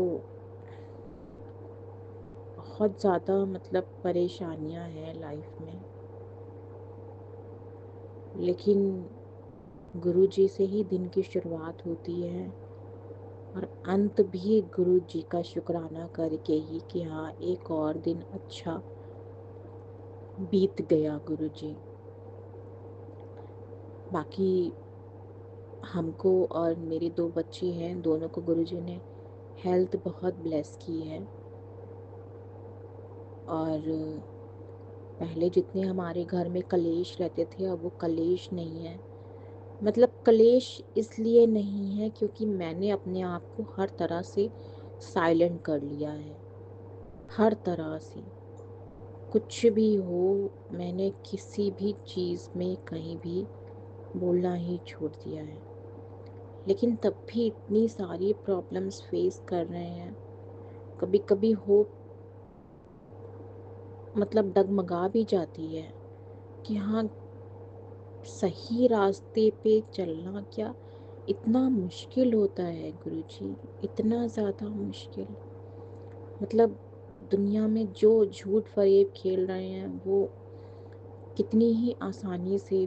S4: बहुत ज़्यादा मतलब परेशानियां हैं लाइफ में, लेकिन गुरुजी से ही दिन की शुरुआत होती है और अंत भी गुरुजी का शुक्राना करके ही कि हाँ, एक और दिन अच्छा बीत गया गुरुजी। बाकी हमको और मेरे 2 बच्चे हैं, दोनों को गुरुजी ने हेल्थ बहुत ब्लेस की है। और पहले जितने हमारे घर में कलेश रहते थे, अब वो कलेश नहीं है। मतलब कलेश इसलिए नहीं है क्योंकि मैंने अपने आप को हर तरह से साइलेंट कर लिया है। हर तरह से कुछ भी हो, मैंने किसी भी चीज़ में कहीं भी बोलना ही छोड़ दिया है। लेकिन तब भी इतनी सारी प्रॉब्लम्स फेस कर रहे हैं, कभी कभी होप मतलब डगमगा भी जाती है कि हाँ, सही रास्ते पे चलना क्या इतना मुश्किल होता है गुरुजी, इतना ज़्यादा मुश्किल। मतलब दुनिया में जो झूठ फरेब खेल रहे हैं वो कितनी ही आसानी से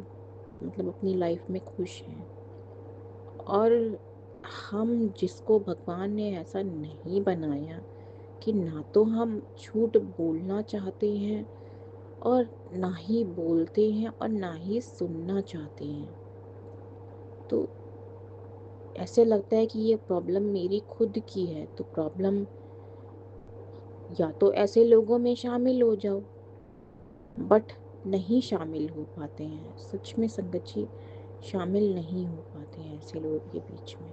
S4: मतलब अपनी लाइफ में खुश हैं, और हम जिसको भगवान ने ऐसा नहीं बनाया कि ना तो हम झूठ बोलना चाहते हैं और ना ही बोलते हैं और ना ही सुनना चाहते हैं, तो ऐसे लगता है कि ये प्रॉब्लम मेरी खुद की है। तो प्रॉब्लम या तो ऐसे लोगों में शामिल हो जाओ, बट नहीं शामिल हो पाते हैं। सच में संगत जी, शामिल नहीं हो पाते हैं ऐसे लोगों के बीच में।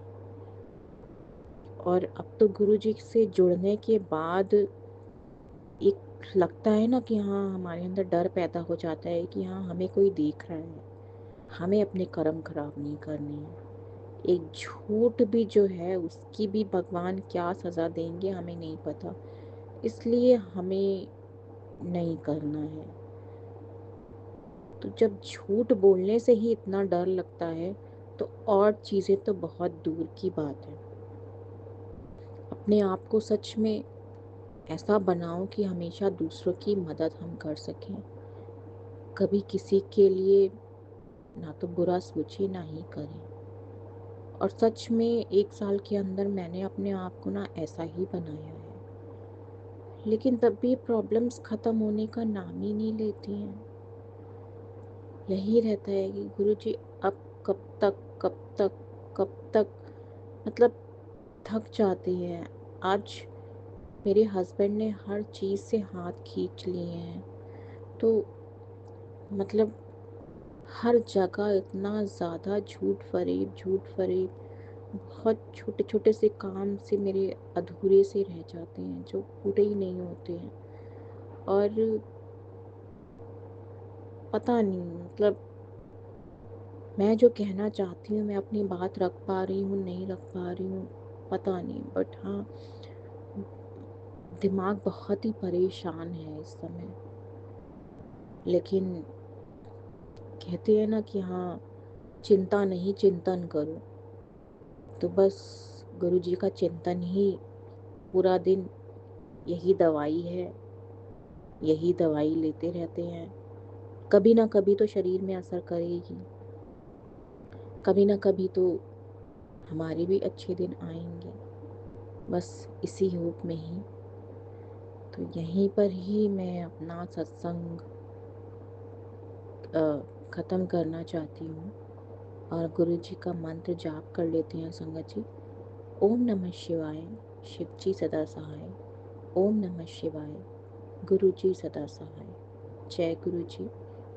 S4: और अब तो गुरु जी से जुड़ने के बाद एक लगता है ना कि हाँ, हमारे अंदर डर पैदा हो जाता है कि हाँ, हमें कोई देख रहा है, हमें अपने कर्म खराब नहीं करने हैं। एक झूठ भी जो है उसकी भी भगवान क्या सज़ा देंगे हमें नहीं पता, इसलिए हमें नहीं करना है। तो जब झूठ बोलने से ही इतना डर लगता है तो और चीज़ें तो बहुत दूर की बात है। अपने आप को सच में ऐसा बनाओ कि हमेशा दूसरों की मदद हम कर सकें, कभी किसी के लिए ना तो बुरा सोचे ना ही करें। और सच में 1 साल के अंदर मैंने अपने आप को ना ऐसा ही बनाया है, लेकिन तब भी प्रॉब्लम्स ख़त्म होने का नाम ही नहीं लेती हैं। यही रहता है कि गुरुजी अब कब तक कब तक कब तक, मतलब थक जाते हैं। आज मेरे हस्बैंड ने हर चीज़ से हाथ खींच लिए हैं, तो मतलब हर जगह इतना ज़्यादा झूठ फरेब, बहुत छोटे छोटे से काम से मेरे अधूरे से रह जाते हैं जो पूरे ही नहीं होते हैं। और पता नहीं, मतलब मैं जो कहना चाहती हूँ मैं अपनी बात रख पा रही हूँ नहीं रख पा रही हूँ पता नहीं, बट हाँ, दिमाग बहुत ही परेशान है इस समय। लेकिन कहते हैं ना कि हाँ, चिंता नहीं चिंतन करो, तो बस गुरु जी का चिंतन ही पूरा दिन, यही दवाई है, यही दवाई लेते रहते हैं। कभी ना कभी तो शरीर में असर करेगी, कभी ना कभी तो हमारे भी अच्छे दिन आएंगे, बस इसी होप में ही। तो यहीं पर ही मैं अपना सत्संग ख़त्म करना चाहती हूँ और गुरु जी का मंत्र जाप कर लेते हैं संगत जी। ओम नमः शिवाय, शिव जी सदा सहाय। ओम नमः शिवाय, गुरु जी सदा सहाय। जय गुरु जी,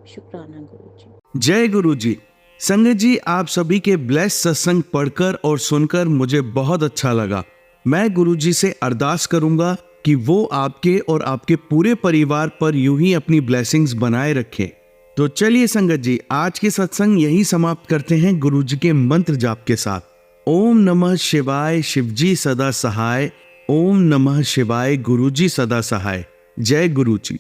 S4: शुक्राना गुरु जी।
S1: जय गुरु जी। संगत जी, आप सभी के ब्लेस सत्संग पढ़कर और सुनकर मुझे बहुत अच्छा लगा। मैं गुरु जी से अरदास करूंगा कि वो आपके और आपके पूरे परिवार पर यूं ही अपनी ब्लेसिंग्स बनाए रखे। तो चलिए संगत जी, आज के सत्संग यही समाप्त करते हैं गुरुजी के मंत्र जाप के साथ। ओम नमः शिवाय, शिवजी सदा सहाय। ओम नमः शिवाय, गुरुजी सदा सहाय। जय गुरुजी।